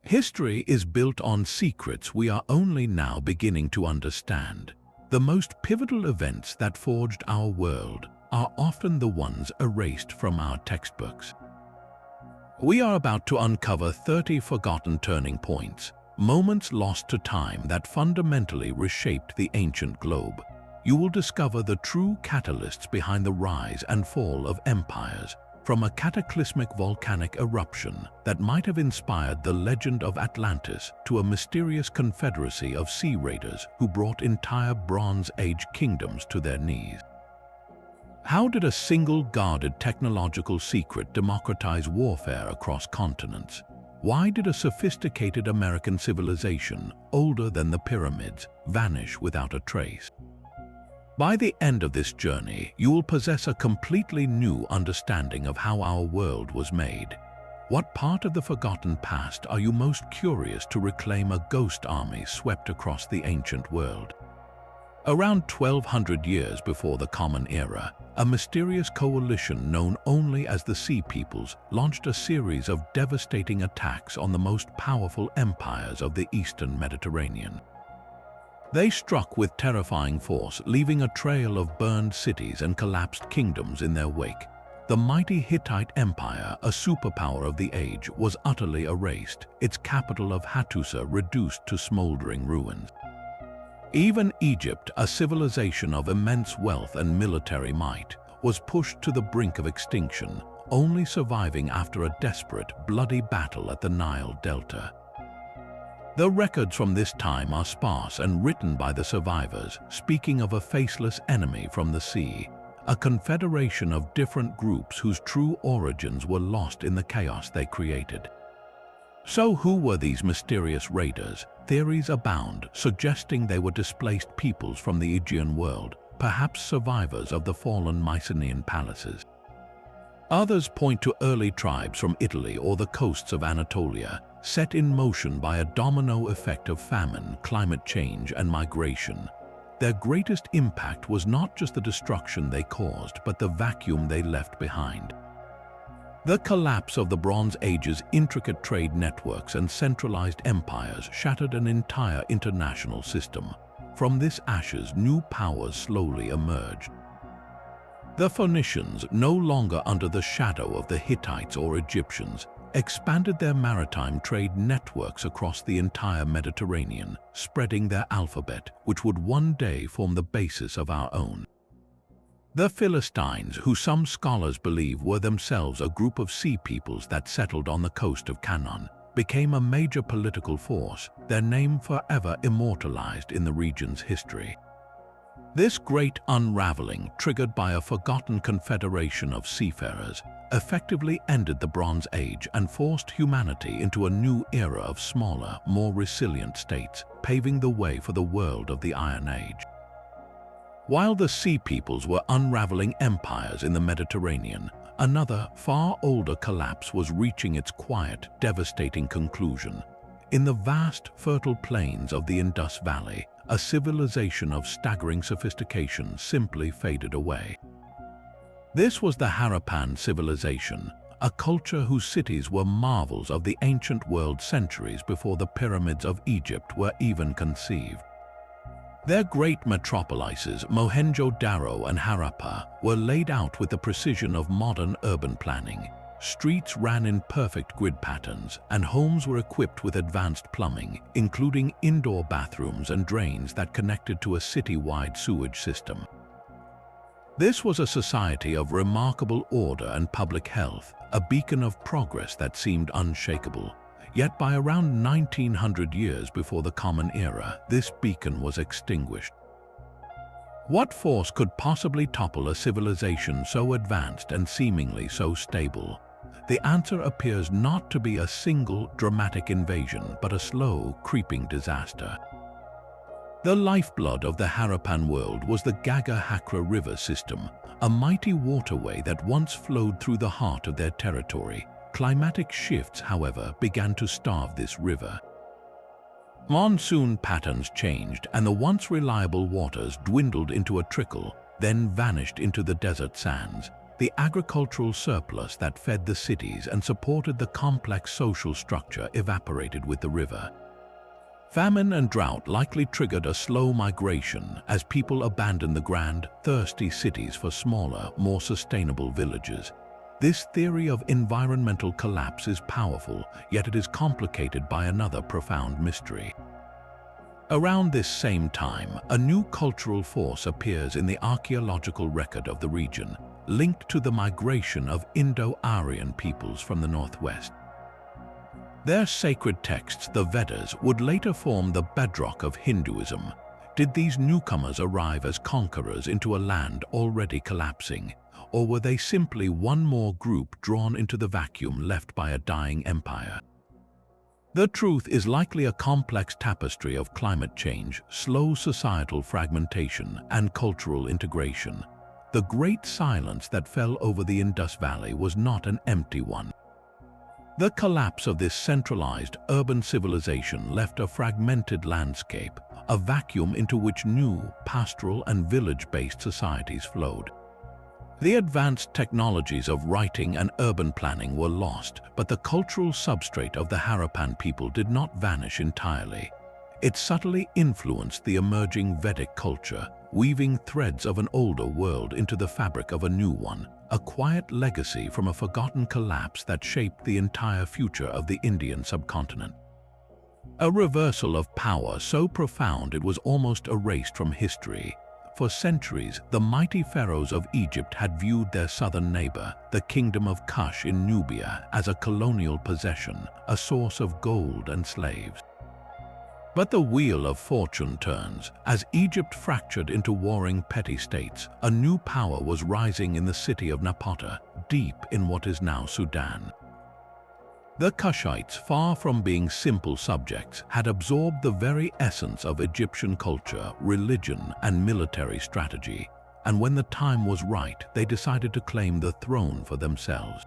History is built on secrets we are only now beginning to understand. The most pivotal events that forged our world are often the ones erased from our textbooks. We are about to uncover 30 forgotten turning points, moments lost to time that fundamentally reshaped the ancient globe. You will discover the true catalysts behind the rise and fall of empires, from a cataclysmic volcanic eruption that might have inspired the legend of Atlantis to a mysterious confederacy of sea raiders who brought entire Bronze Age kingdoms to their knees. How did a single guarded technological secret democratize warfare across continents? Why did a sophisticated American civilization, older than the pyramids, vanish without a trace? By the end of this journey, you will possess a completely new understanding of how our world was made. What part of the forgotten past are you most curious to reclaim a ghost army swept across the ancient world? Around 1200 years before the Common Era, a mysterious coalition known only as the Sea Peoples launched a series of devastating attacks on the most powerful empires of the Eastern Mediterranean. They struck with terrifying force, leaving a trail of burned cities and collapsed kingdoms in their wake. The mighty Hittite Empire, a superpower of the age, was utterly erased, its capital of Hattusa reduced to smoldering ruins. Even Egypt, a civilization of immense wealth and military might, was pushed to the brink of extinction, only surviving after a desperate, bloody battle at the Nile Delta. The records from this time are sparse and written by the survivors, speaking of a faceless enemy from the sea, a confederation of different groups whose true origins were lost in the chaos they created. So who were these mysterious raiders? Theories abound, suggesting they were displaced peoples from the Aegean world, perhaps survivors of the fallen Mycenaean palaces. Others point to early tribes from Italy or the coasts of Anatolia, set in motion by a domino effect of famine, climate change, and migration. Their greatest impact was not just the destruction they caused, but the vacuum they left behind. The collapse of the Bronze Age's intricate trade networks and centralized empires shattered an entire international system. From this ashes, new powers slowly emerged. The Phoenicians, no longer under the shadow of the Hittites or Egyptians, expanded their maritime trade networks across the entire Mediterranean, spreading their alphabet, which would one day form the basis of our own. The Philistines, who some scholars believe were themselves a group of sea peoples that settled on the coast of Canaan, became a major political force, their name forever immortalized in the region's history. This great unraveling, triggered by a forgotten confederation of seafarers, effectively ended the Bronze Age and forced humanity into a new era of smaller, more resilient states, paving the way for the world of the Iron Age. While the Sea Peoples were unraveling empires in the Mediterranean, another, far older collapse was reaching its quiet, devastating conclusion. In the vast, fertile plains of the Indus Valley, a civilization of staggering sophistication simply faded away. This was the Harappan civilization, a culture whose cities were marvels of the ancient world centuries before the pyramids of Egypt were even conceived. Their great metropolises, Mohenjo-Daro and Harappa, were laid out with the precision of modern urban planning. Streets ran in perfect grid patterns, and homes were equipped with advanced plumbing, including indoor bathrooms and drains that connected to a city-wide sewage system. This was a society of remarkable order and public health, a beacon of progress that seemed unshakable. Yet by around 1900 years before the Common Era, this beacon was extinguished. What force could possibly topple a civilization so advanced and seemingly so stable? The answer appears not to be a single dramatic invasion, but a slow, creeping disaster. The lifeblood of the Harappan world was the Gagga-Hakra river system, a mighty waterway that once flowed through the heart of their territory. Climatic shifts, however, began to starve this river. Monsoon patterns changed, and the once reliable waters dwindled into a trickle, then vanished into the desert sands. the agricultural surplus that fed the cities and supported the complex social structure evaporated with the river. Famine and drought likely triggered a slow migration as people abandoned the grand, thirsty cities for smaller, more sustainable villages. This theory of environmental collapse is powerful, yet it is complicated by another profound mystery. Around this same time, a new cultural force appears in the archaeological record of the region, linked to the migration of Indo-Aryan peoples from the northwest. Their sacred texts, the Vedas, would later form the bedrock of Hinduism. Did these newcomers arrive as conquerors into a land already collapsing, or were they simply one more group drawn into the vacuum left by a dying empire? The truth is likely a complex tapestry of climate change, slow societal fragmentation, and cultural integration. The great silence that fell over the Indus Valley was not an empty one. The collapse of this centralized urban civilization left a fragmented landscape, a vacuum into which new, pastoral and village-based societies flowed. The advanced technologies of writing and urban planning were lost, but the cultural substrate of the Harappan people did not vanish entirely. It subtly influenced the emerging Vedic culture, weaving threads of an older world into the fabric of a new one, a quiet legacy from a forgotten collapse that shaped the entire future of the Indian subcontinent. A reversal of power so profound it was almost erased from history. For centuries, the mighty pharaohs of Egypt had viewed their southern neighbor, the kingdom of Kush in Nubia, as a colonial possession, a source of gold and slaves. But the wheel of fortune turns. As Egypt fractured into warring petty states, a new power was rising in the city of Napata, deep in what is now Sudan. The Kushites, far from being simple subjects, had absorbed the very essence of Egyptian culture, religion, and military strategy, and when the time was right, they decided to claim the throne for themselves.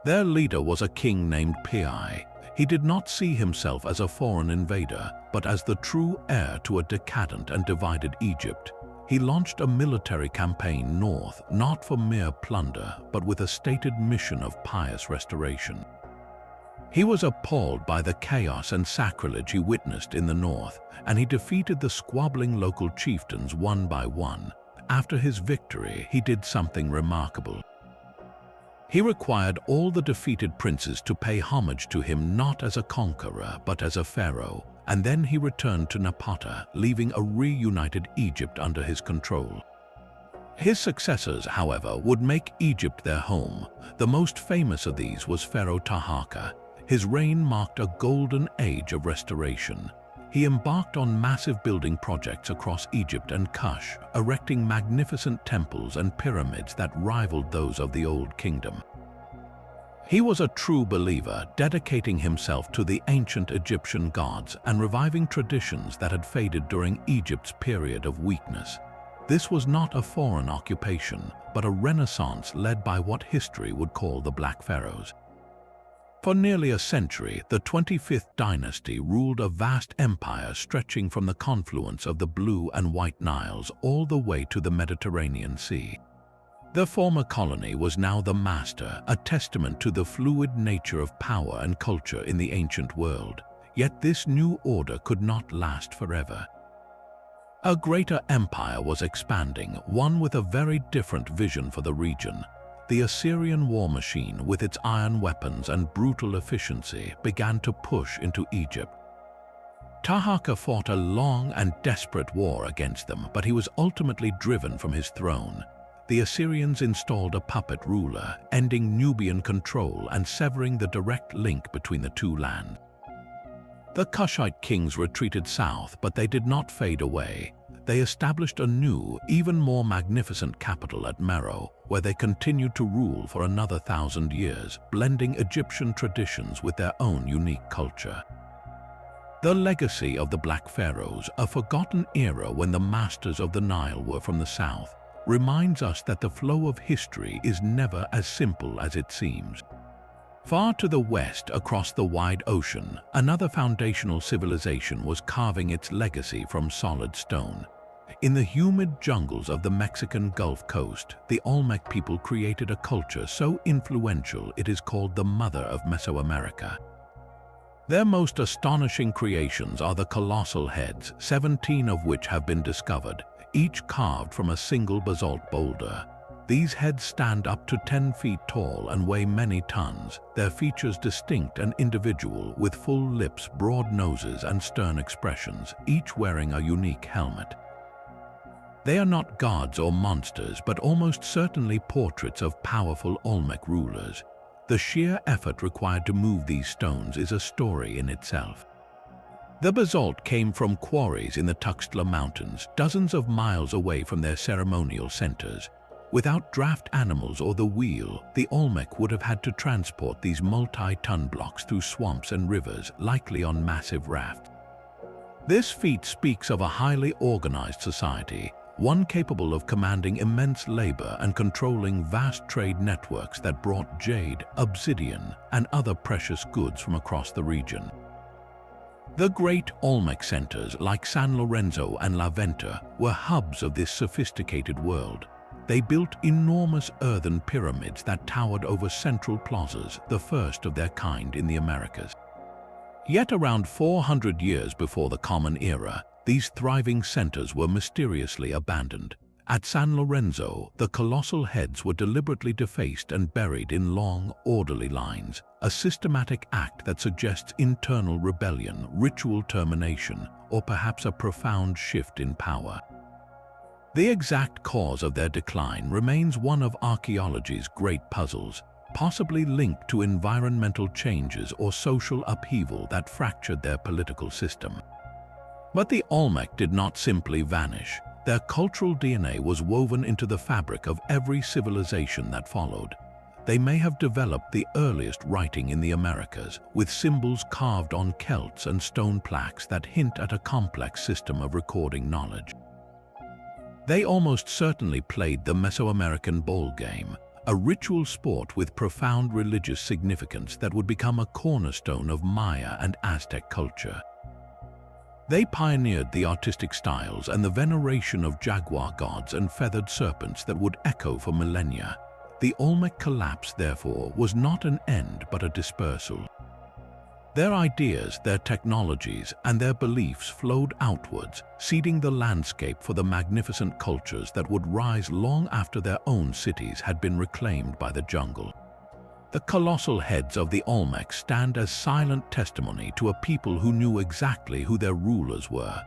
Their leader was a king named Pi. He did not see himself as a foreign invader, but as the true heir to a decadent and divided Egypt. He launched a military campaign north, not for mere plunder, but with a stated mission of pious restoration. He was appalled by the chaos and sacrilege he witnessed in the north, and he defeated the squabbling local chieftains one by one. After his victory, he did something remarkable. He required all the defeated princes to pay homage to him not as a conqueror but as a pharaoh, and then he returned to Napata, leaving a reunited Egypt under his control. His successors, however, would make Egypt their home. The most famous of these was Pharaoh Taharqa. His reign marked a golden age of restoration. He embarked on massive building projects across Egypt and Kush, erecting magnificent temples and pyramids that rivaled those of the Old Kingdom. He was a true believer, dedicating himself to the ancient Egyptian gods and reviving traditions that had faded during Egypt's period of weakness. This was not a foreign occupation, but a renaissance led by what history would call the Black Pharaohs. For nearly a century, the 25th dynasty ruled a vast empire stretching from the confluence of the Blue and White Niles all the way to the Mediterranean Sea. The former colony was now the master, a testament to the fluid nature of power and culture in the ancient world. Yet this new order could not last forever. A greater empire was expanding, one with a very different vision for the region. The Assyrian war machine, with its iron weapons and brutal efficiency, began to push into Egypt. Taharqa fought a long and desperate war against them, but he was ultimately driven from his throne. The Assyrians installed a puppet ruler, ending Nubian control and severing the direct link between the two lands. The Kushite kings retreated south, but they did not fade away. They established a new, even more magnificent capital at Meroe, where they continued to rule for another 1,000 years, blending Egyptian traditions with their own unique culture. The legacy of the Black Pharaohs, a forgotten era when the masters of the Nile were from the south, reminds us that the flow of history is never as simple as it seems. Far to the west, across the wide ocean, another foundational civilization was carving its legacy from solid stone. In the humid jungles of the Mexican Gulf Coast, the Olmec people created a culture so influential it is called the Mother of Mesoamerica. Their most astonishing creations are the colossal heads, 17 of which have been discovered, each carved from a single basalt boulder. These heads stand up to 10 feet tall and weigh many tons, their features distinct and individual, with full lips, broad noses, and stern expressions, each wearing a unique helmet. They are not gods or monsters, but almost certainly portraits of powerful Olmec rulers. The sheer effort required to move these stones is a story in itself. The basalt came from quarries in the Tuxtla Mountains, dozens of miles away from their ceremonial centers. Without draft animals or the wheel, the Olmec would have had to transport these multi-ton blocks through swamps and rivers, likely on massive rafts. This feat speaks of a highly organized society, one capable of commanding immense labor and controlling vast trade networks that brought jade, obsidian, and other precious goods from across the region. The great Olmec centers like San Lorenzo and La Venta were hubs of this sophisticated world. They built enormous earthen pyramids that towered over central plazas, the first of their kind in the Americas. Yet around 400 years before the Common Era, these thriving centers were mysteriously abandoned. At San Lorenzo, the colossal heads were deliberately defaced and buried in long, orderly lines, a systematic act that suggests internal rebellion, ritual termination, or perhaps a profound shift in power. The exact cause of their decline remains one of archaeology's great puzzles, possibly linked to environmental changes or social upheaval that fractured their political system. But the Olmec did not simply vanish. Their cultural DNA was woven into the fabric of every civilization that followed. They may have developed the earliest writing in the Americas, with symbols carved on celts and stone plaques that hint at a complex system of recording knowledge. They almost certainly played the Mesoamerican bowl game, a ritual sport with profound religious significance that would become a cornerstone of Maya and Aztec culture. They pioneered the artistic styles and the veneration of jaguar gods and feathered serpents that would echo for millennia. The Olmec collapse, therefore, was not an end but a dispersal. Their ideas, their technologies, and their beliefs flowed outwards, seeding the landscape for the magnificent cultures that would rise long after their own cities had been reclaimed by the jungle. The colossal heads of the Olmec stand as silent testimony to a people who knew exactly who their rulers were.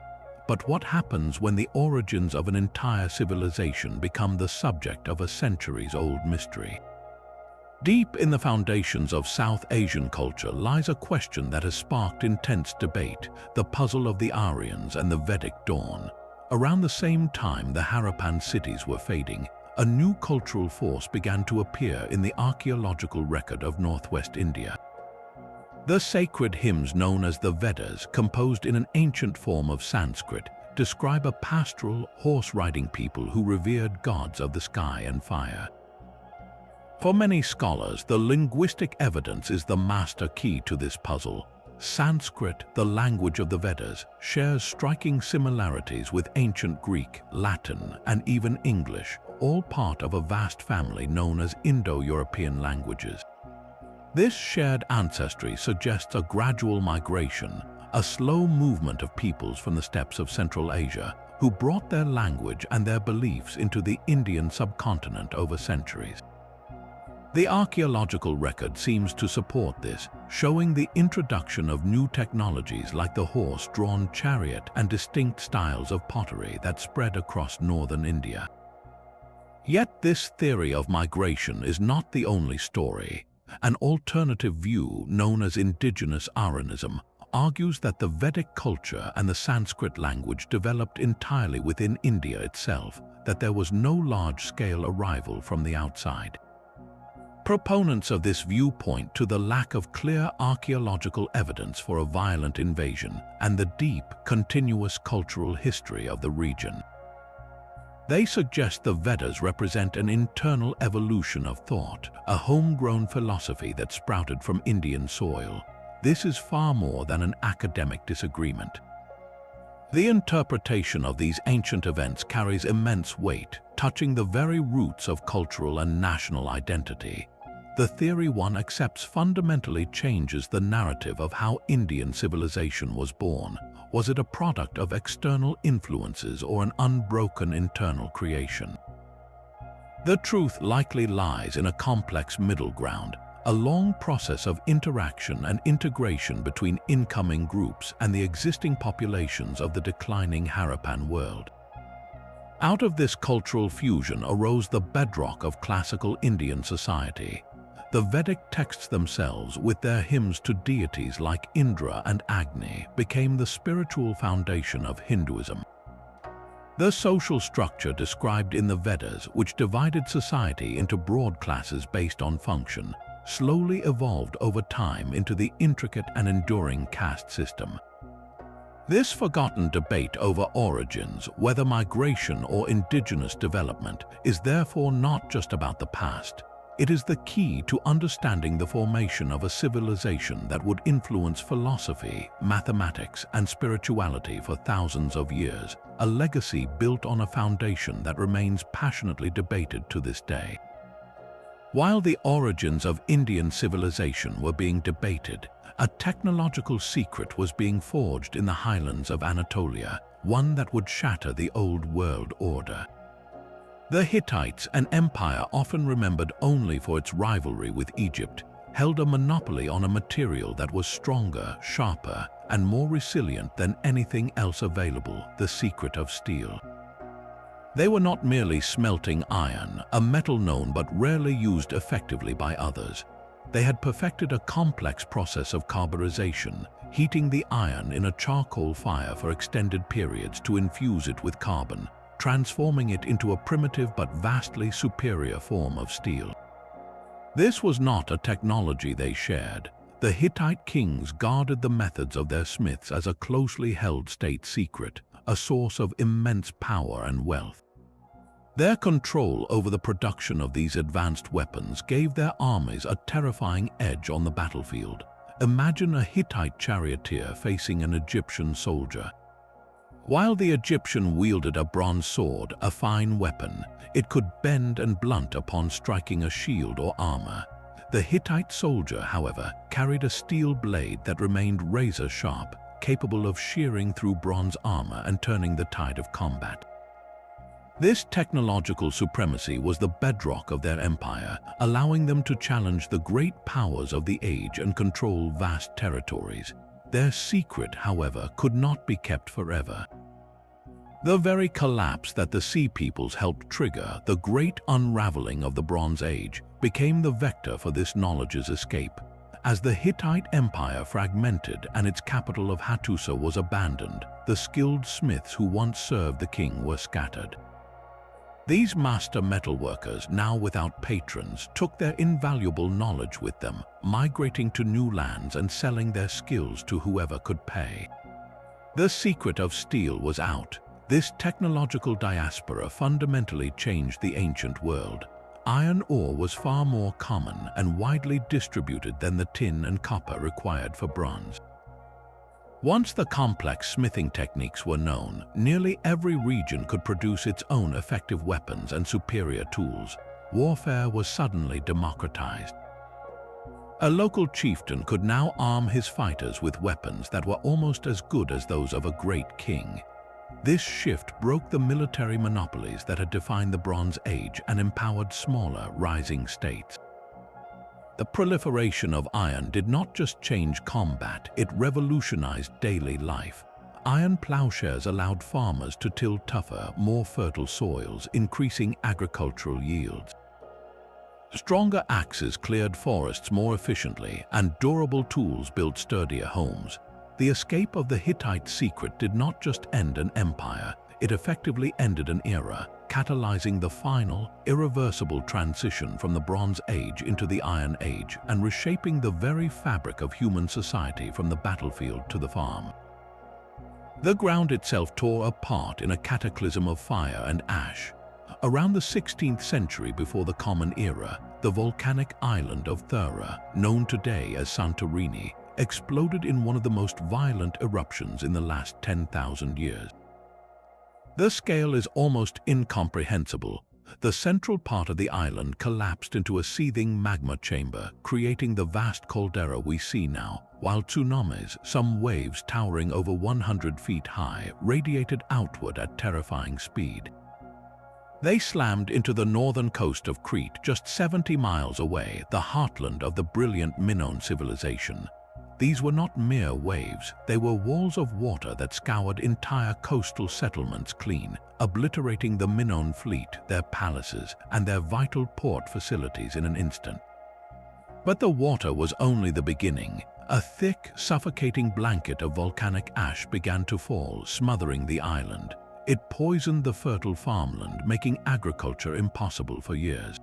But what happens when the origins of an entire civilization become the subject of a centuries-old mystery? Deep in the foundations of South Asian culture lies a question that has sparked intense debate: the puzzle of the Aryans and the Vedic dawn. Around the same time the Harappan cities were fading, a new cultural force began to appear in the archaeological record of northwest India. The sacred hymns known as the Vedas, composed in an ancient form of Sanskrit, describe a pastoral, horse-riding people who revered gods of the sky and fire. For many scholars, the linguistic evidence is the master key to this puzzle. Sanskrit, the language of the Vedas, shares striking similarities with ancient Greek, Latin, and even English, all part of a vast family known as Indo-European languages. This shared ancestry suggests a gradual migration, a slow movement of peoples from the steppes of Central Asia, who brought their language and their beliefs into the Indian subcontinent over centuries. The archaeological record seems to support this, showing the introduction of new technologies like the horse-drawn chariot and distinct styles of pottery that spread across northern India. Yet this theory of migration is not the only story. An alternative view, known as indigenous Aryanism, argues that the Vedic culture and the Sanskrit language developed entirely within India itself, that there was no large-scale arrival from the outside. Proponents of this view point to the lack of clear archaeological evidence for a violent invasion and the deep, continuous cultural history of the region. They suggest the Vedas represent an internal evolution of thought, a homegrown philosophy that sprouted from Indian soil. This is far more than an academic disagreement. The interpretation of these ancient events carries immense weight, touching the very roots of cultural and national identity. The theory one accepts fundamentally changes the narrative of how Indian civilization was born. Was it a product of external influences or an unbroken internal creation? The truth likely lies in a complex middle ground, a long process of interaction and integration between incoming groups and the existing populations of the declining Harappan world. Out of this cultural fusion arose the bedrock of classical Indian society. The Vedic texts themselves, with their hymns to deities like Indra and Agni, became the spiritual foundation of Hinduism. The social structure described in the Vedas, which divided society into broad classes based on function, slowly evolved over time into the intricate and enduring caste system. This forgotten debate over origins, whether migration or indigenous development, is therefore not just about the past. It is the key to understanding the formation of a civilization that would influence philosophy, mathematics, and spirituality for thousands of years, a legacy built on a foundation that remains passionately debated to this day. While the origins of Indian civilization were being debated, a technological secret was being forged in the highlands of Anatolia, one that would shatter the old world order. The Hittites, an empire often remembered only for its rivalry with Egypt, held a monopoly on a material that was stronger, sharper, and more resilient than anything else available: the secret of steel. They were not merely smelting iron, a metal known but rarely used effectively by others. They had perfected a complex process of carburization, heating the iron in a charcoal fire for extended periods to infuse it with carbon, transforming it into a primitive but vastly superior form of steel. This was not a technology they shared. The Hittite kings guarded the methods of their smiths as a closely held state secret, a source of immense power and wealth. Their control over the production of these advanced weapons gave their armies a terrifying edge on the battlefield. Imagine a Hittite charioteer facing an Egyptian soldier. While the Egyptian wielded a bronze sword, a fine weapon, it could bend and blunt upon striking a shield or armor. The Hittite soldier, however, carried a steel blade that remained razor-sharp, capable of shearing through bronze armor and turning the tide of combat. This technological supremacy was the bedrock of their empire, allowing them to challenge the great powers of the age and control vast territories. Their secret, however, could not be kept forever. The very collapse that the Sea Peoples helped trigger, the great unraveling of the Bronze Age, became the vector for this knowledge's escape. As the Hittite Empire fragmented and its capital of Hattusa was abandoned, the skilled smiths who once served the king were scattered. These master metalworkers, now without patrons, took their invaluable knowledge with them, migrating to new lands and selling their skills to whoever could pay. The secret of steel was out. This technological diaspora fundamentally changed the ancient world. Iron ore was far more common and widely distributed than the tin and copper required for bronze. Once the complex smithing techniques were known, nearly every region could produce its own effective weapons and superior tools. Warfare was suddenly democratized. A local chieftain could now arm his fighters with weapons that were almost as good as those of a great king. This shift broke the military monopolies that had defined the Bronze Age and empowered smaller, rising states. The proliferation of iron did not just change combat, it revolutionized daily life. Iron plowshares allowed farmers to till tougher, more fertile soils, increasing agricultural yields. Stronger axes cleared forests more efficiently, and durable tools built sturdier homes. The escape of the Hittite secret did not just end an empire, it effectively ended an era, catalyzing the final, irreversible transition from the Bronze Age into the Iron Age and reshaping the very fabric of human society from the battlefield to the farm. The ground itself tore apart in a cataclysm of fire and ash. Around the 16th century before the Common Era, the volcanic island of Thera, known today as Santorini, exploded in one of the most violent eruptions in the last 10,000 years. The scale is almost incomprehensible. The central part of the island collapsed into a seething magma chamber, creating the vast caldera we see now, while tsunamis, some waves towering over 100 feet high, radiated outward at terrifying speed. They slammed into the northern coast of Crete, just 70 miles away, the heartland of the brilliant Minoan civilization. These were not mere waves, they were walls of water that scoured entire coastal settlements clean, obliterating the Minoan fleet, their palaces, and their vital port facilities in an instant. But the water was only the beginning. A thick, suffocating blanket of volcanic ash began to fall, smothering the island. It poisoned the fertile farmland, making agriculture impossible for years.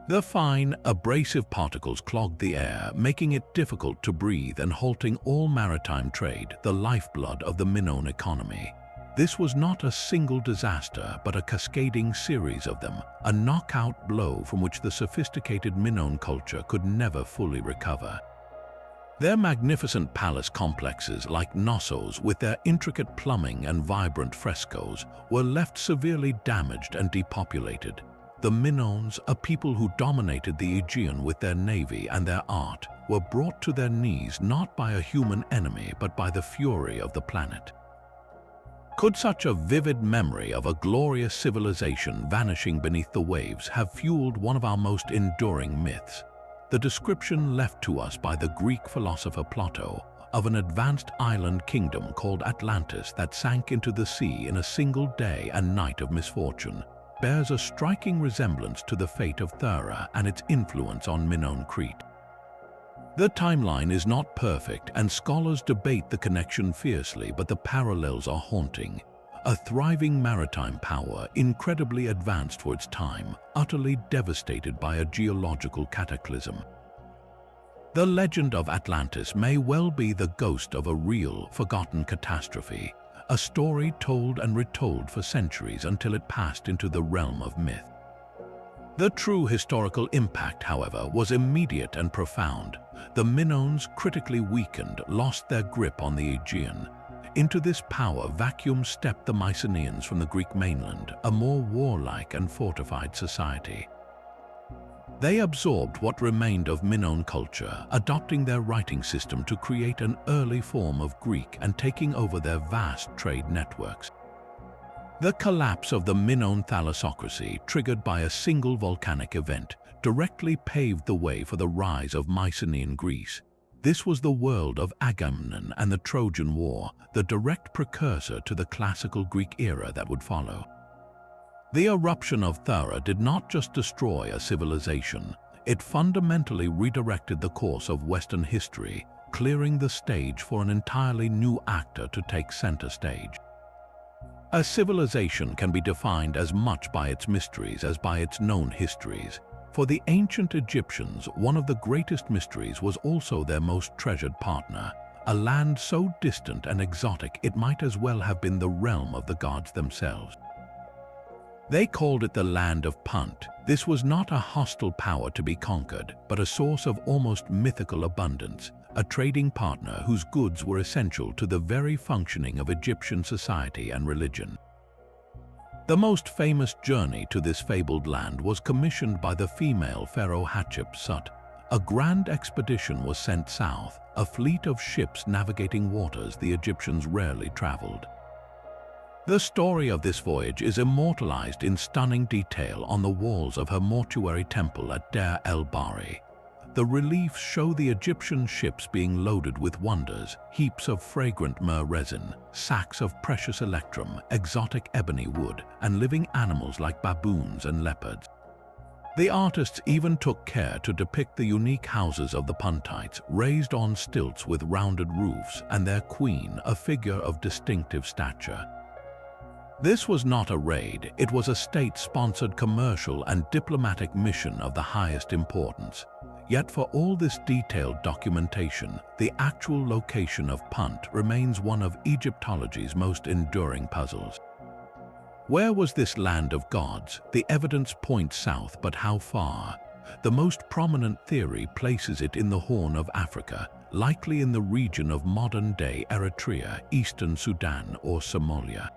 The fine, abrasive particles clogged the air, making it difficult to breathe and halting all maritime trade, the lifeblood of the Minoan economy. This was not a single disaster, but a cascading series of them, a knockout blow from which the sophisticated Minoan culture could never fully recover. Their magnificent palace complexes, like Knossos, with their intricate plumbing and vibrant frescoes, were left severely damaged and depopulated. The Minoans, a people who dominated the Aegean with their navy and their art, were brought to their knees not by a human enemy but by the fury of the planet. Could such a vivid memory of a glorious civilization vanishing beneath the waves have fueled one of our most enduring myths? The description left to us by the Greek philosopher Plato of an advanced island kingdom called Atlantis that sank into the sea in a single day and night of misfortune bears a striking resemblance to the fate of Thera and its influence on Minoan Crete. The timeline is not perfect, and scholars debate the connection fiercely, but the parallels are haunting. A thriving maritime power, incredibly advanced for its time, utterly devastated by a geological cataclysm. The legend of Atlantis may well be the ghost of a real, forgotten catastrophe, a story told and retold for centuries until it passed into the realm of myth. The true historical impact, however, was immediate and profound. The Minoans, critically weakened, lost their grip on the Aegean. Into this power vacuum stepped the Mycenaeans from the Greek mainland, a more warlike and fortified society. They absorbed what remained of Minoan culture, adopting their writing system to create an early form of Greek and taking over their vast trade networks. The collapse of the Minoan thalassocracy, triggered by a single volcanic event, directly paved the way for the rise of Mycenaean Greece. This was the world of Agamemnon and the Trojan War, the direct precursor to the classical Greek era that would follow. The eruption of Thera did not just destroy a civilization, it fundamentally redirected the course of Western history, clearing the stage for an entirely new actor to take center stage. A civilization can be defined as much by its mysteries as by its known histories. For the ancient Egyptians, one of the greatest mysteries was also their most treasured partner, a land so distant and exotic it might as well have been the realm of the gods themselves. They called it the land of Punt. This was not a hostile power to be conquered, but a source of almost mythical abundance, a trading partner whose goods were essential to the very functioning of Egyptian society and religion. The most famous journey to this fabled land was commissioned by the female pharaoh Hatshepsut. A grand expedition was sent south, a fleet of ships navigating waters the Egyptians rarely traveled. The story of this voyage is immortalized in stunning detail on the walls of her mortuary temple at Deir el-Bahari. The reliefs show the Egyptian ships being loaded with wonders, heaps of fragrant myrrh resin, sacks of precious electrum, exotic ebony wood, and living animals like baboons and leopards. The artists even took care to depict the unique houses of the Puntites, raised on stilts with rounded roofs, and their queen, a figure of distinctive stature. This was not a raid, it was a state-sponsored commercial and diplomatic mission of the highest importance. Yet for all this detailed documentation, the actual location of Punt remains one of Egyptology's most enduring puzzles. Where was this land of gods? The evidence points south, but how far? The most prominent theory places it in the Horn of Africa, likely in the region of modern-day Eritrea, Eastern Sudan, or Somalia.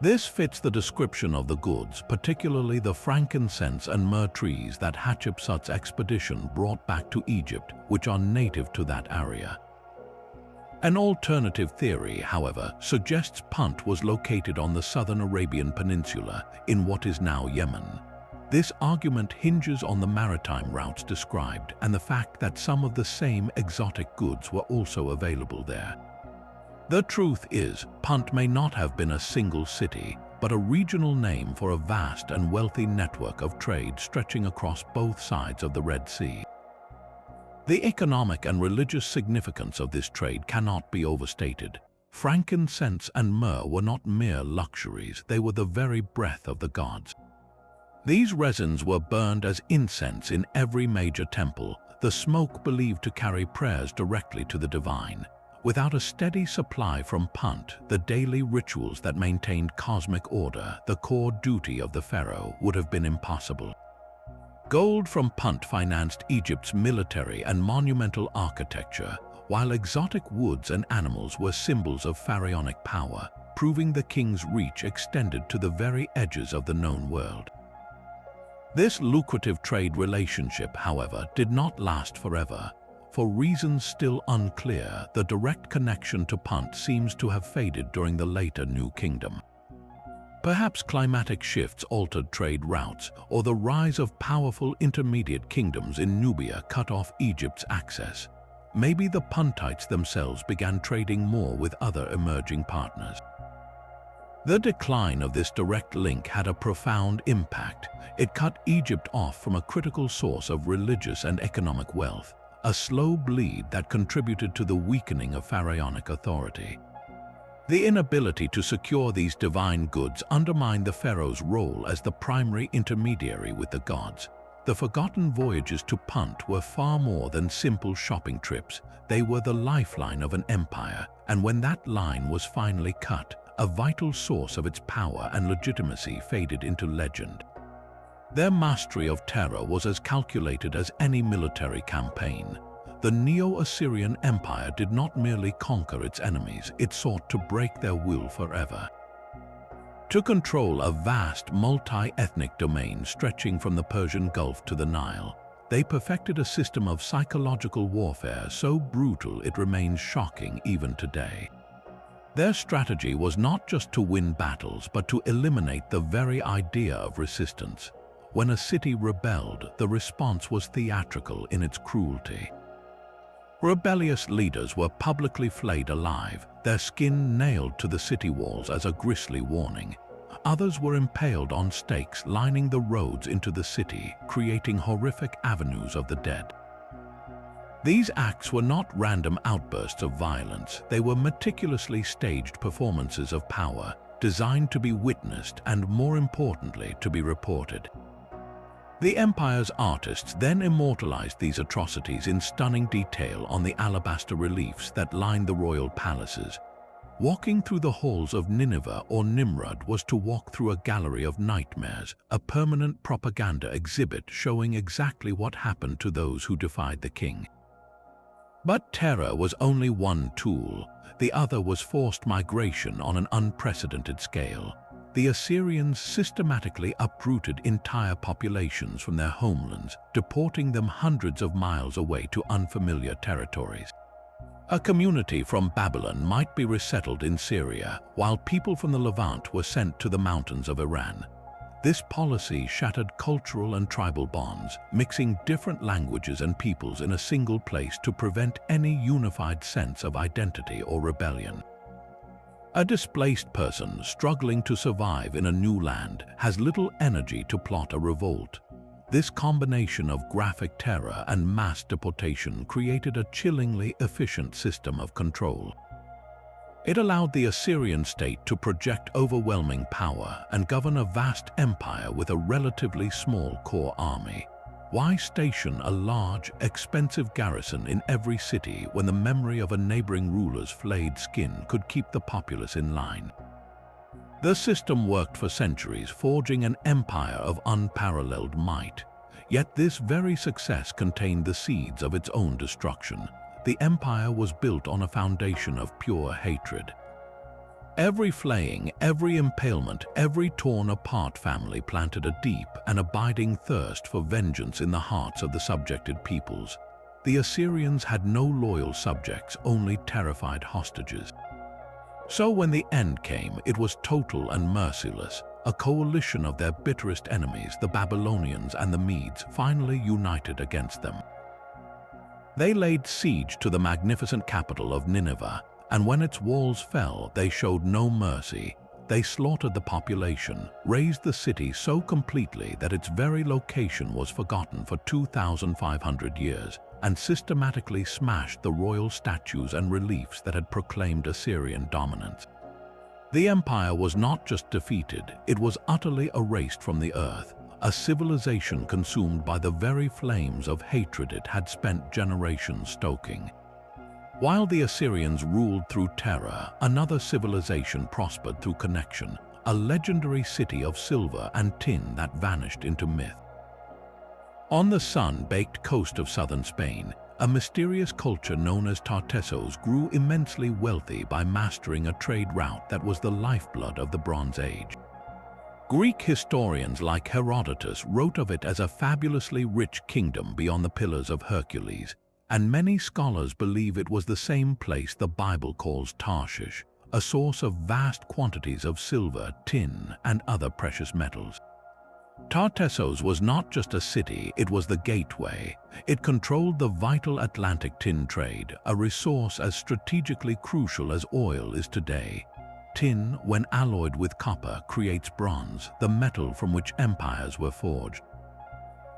This fits the description of the goods, particularly the frankincense and myrrh trees that Hatshepsut's expedition brought back to Egypt, which are native to that area. An alternative theory, however, suggests Punt was located on the southern Arabian Peninsula in what is now Yemen. This argument hinges on the maritime routes described and the fact that some of the same exotic goods were also available there. The truth is, Punt may not have been a single city, but a regional name for a vast and wealthy network of trade stretching across both sides of the Red Sea. The economic and religious significance of this trade cannot be overstated. Frankincense and myrrh were not mere luxuries, they were the very breath of the gods. These resins were burned as incense in every major temple, the smoke believed to carry prayers directly to the divine. Without a steady supply from Punt, the daily rituals that maintained cosmic order, the core duty of the pharaoh, would have been impossible. Gold from Punt financed Egypt's military and monumental architecture, while exotic woods and animals were symbols of pharaonic power, proving the king's reach extended to the very edges of the known world. This lucrative trade relationship, however, did not last forever. For reasons still unclear, the direct connection to Punt seems to have faded during the later New Kingdom. Perhaps climatic shifts altered trade routes, or the rise of powerful intermediate kingdoms in Nubia cut off Egypt's access. Maybe the Puntites themselves began trading more with other emerging partners. The decline of this direct link had a profound impact. It cut Egypt off from a critical source of religious and economic wealth, a slow bleed that contributed to the weakening of pharaonic authority. The inability to secure these divine goods undermined the pharaoh's role as the primary intermediary with the gods. The forgotten voyages to Punt were far more than simple shopping trips. They were the lifeline of an empire, and when that line was finally cut, a vital source of its power and legitimacy faded into legend. Their mastery of terror was as calculated as any military campaign. The Neo-Assyrian Empire did not merely conquer its enemies, it sought to break their will forever. To control a vast, multi-ethnic domain stretching from the Persian Gulf to the Nile, they perfected a system of psychological warfare so brutal it remains shocking even today. Their strategy was not just to win battles, but to eliminate the very idea of resistance. When a city rebelled, the response was theatrical in its cruelty. Rebellious leaders were publicly flayed alive, their skin nailed to the city walls as a grisly warning. Others were impaled on stakes lining the roads into the city, creating horrific avenues of the dead. These acts were not random outbursts of violence, they were meticulously staged performances of power, designed to be witnessed and, more importantly, to be reported. The empire's artists then immortalized these atrocities in stunning detail on the alabaster reliefs that lined the royal palaces. Walking through the halls of Nineveh or Nimrud was to walk through a gallery of nightmares, a permanent propaganda exhibit showing exactly what happened to those who defied the king. But terror was only one tool. The other was forced migration on an unprecedented scale. The Assyrians systematically uprooted entire populations from their homelands, deporting them hundreds of miles away to unfamiliar territories. A community from Babylon might be resettled in Syria, while people from the Levant were sent to the mountains of Iran. This policy shattered cultural and tribal bonds, mixing different languages and peoples in a single place to prevent any unified sense of identity or rebellion. A displaced person struggling to survive in a new land has little energy to plot a revolt. This combination of graphic terror and mass deportation created a chillingly efficient system of control. It allowed the Assyrian state to project overwhelming power and govern a vast empire with a relatively small core army. Why station a large, expensive garrison in every city when the memory of a neighboring ruler's flayed skin could keep the populace in line? The system worked for centuries, forging an empire of unparalleled might. Yet this very success contained the seeds of its own destruction. the empire was built on a foundation of pure hatred. Every flaying, every impalement, every torn-apart family planted a deep and abiding thirst for vengeance in the hearts of the subjected peoples. The Assyrians had no loyal subjects, only terrified hostages. So when the end came, it was total and merciless. A coalition of their bitterest enemies, the Babylonians and the Medes, finally united against them. They laid siege to the magnificent capital of Nineveh, and when its walls fell, they showed no mercy. They slaughtered the population, razed the city so completely that its very location was forgotten for 2,500 years, and systematically smashed the royal statues and reliefs that had proclaimed Assyrian dominance. The empire was not just defeated, it was utterly erased from the earth, a civilization consumed by the very flames of hatred it had spent generations stoking. While the Assyrians ruled through terror, another civilization prospered through connection, a legendary city of silver and tin that vanished into myth. On the sun-baked coast of southern Spain, a mysterious culture known as Tartessos grew immensely wealthy by mastering a trade route that was the lifeblood of the Bronze Age. Greek historians like Herodotus wrote of it as a fabulously rich kingdom beyond the Pillars of Hercules, and many scholars believe it was the same place the Bible calls Tarshish, a source of vast quantities of silver, tin, and other precious metals. Tartessos was not just a city, it was the gateway. It controlled the vital Atlantic tin trade, a resource as strategically crucial as oil is today. Tin, when alloyed with copper, creates bronze, the metal from which empires were forged.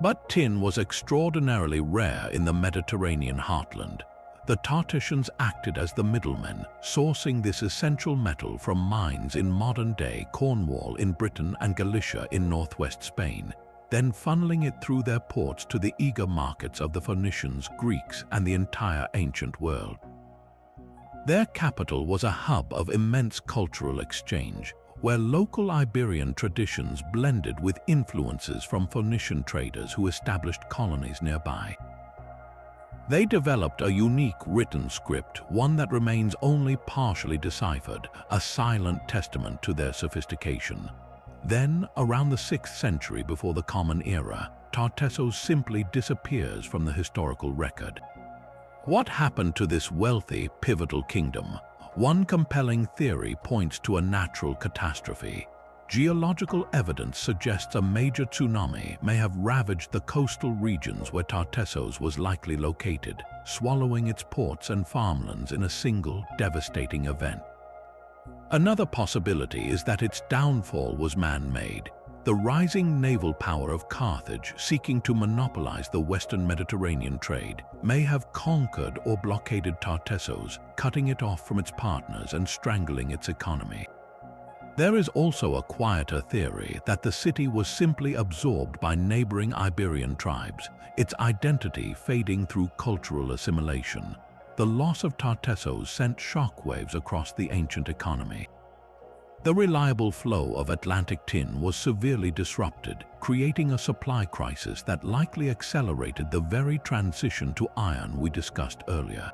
But tin was extraordinarily rare in the Mediterranean heartland. The Tartessians acted as the middlemen, sourcing this essential metal from mines in modern-day Cornwall in Britain and Galicia in northwest Spain, then funneling it through their ports to the eager markets of the Phoenicians, Greeks, and the entire ancient world. Their capital was a hub of immense cultural exchange, where local Iberian traditions blended with influences from Phoenician traders who established colonies nearby. They developed a unique written script, one that remains only partially deciphered, a silent testament to their sophistication. Then, around the 6th century before the Common Era, Tartessos simply disappears from the historical record. What happened to this wealthy, pivotal kingdom? One compelling theory points to a natural catastrophe. Geological evidence suggests a major tsunami may have ravaged the coastal regions where Tartessos was likely located, swallowing its ports and farmlands in a single, devastating event. Another possibility is that its downfall was man-made. The rising naval power of Carthage, seeking to monopolize the Western Mediterranean trade, may have conquered or blockaded Tartessos, cutting it off from its partners and strangling its economy. There is also a quieter theory that the city was simply absorbed by neighboring Iberian tribes, its identity fading through cultural assimilation. The loss of Tartessos sent shockwaves across the ancient economy. The reliable flow of Atlantic tin was severely disrupted, creating a supply crisis that likely accelerated the very transition to iron we discussed earlier.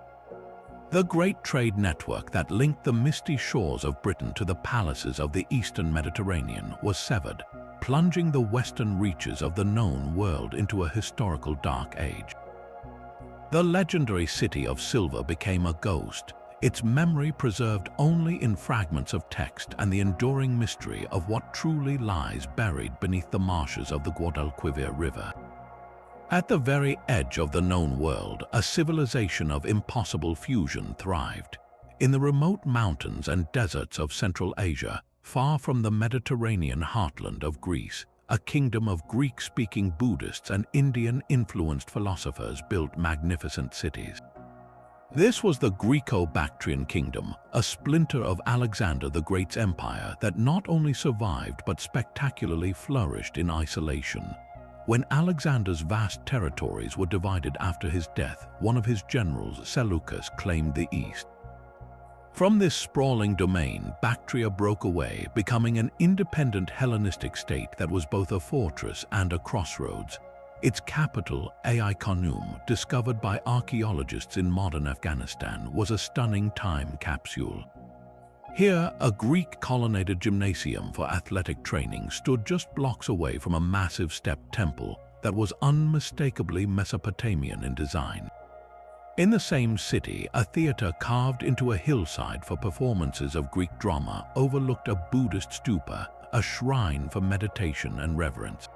The great trade network that linked the misty shores of Britain to the palaces of the Eastern Mediterranean was severed, plunging the western reaches of the known world into a historical dark age. The legendary city of silver became a ghost, its memory preserved only in fragments of text and the enduring mystery of what truly lies buried beneath the marshes of the Guadalquivir River. At the very edge of the known world, a civilization of impossible fusion thrived. In the remote mountains and deserts of Central Asia, far from the Mediterranean heartland of Greece, a kingdom of Greek-speaking Buddhists and Indian-influenced philosophers built magnificent cities. This was the Greco-Bactrian kingdom, a splinter of Alexander the Great's empire that not only survived but spectacularly flourished in isolation. When Alexander's vast territories were divided after his death, one of his generals, Seleucus, claimed the east. From this sprawling domain, Bactria broke away, becoming an independent Hellenistic state that was both a fortress and a crossroads. Its capital, Ai-Khanum, discovered by archaeologists in modern Afghanistan, was a stunning time capsule. Here, a Greek colonnaded gymnasium for athletic training stood just blocks away from a massive step temple that was unmistakably Mesopotamian in design. In the same city, a theater carved into a hillside for performances of Greek drama overlooked a Buddhist stupa, a shrine for meditation and reverence.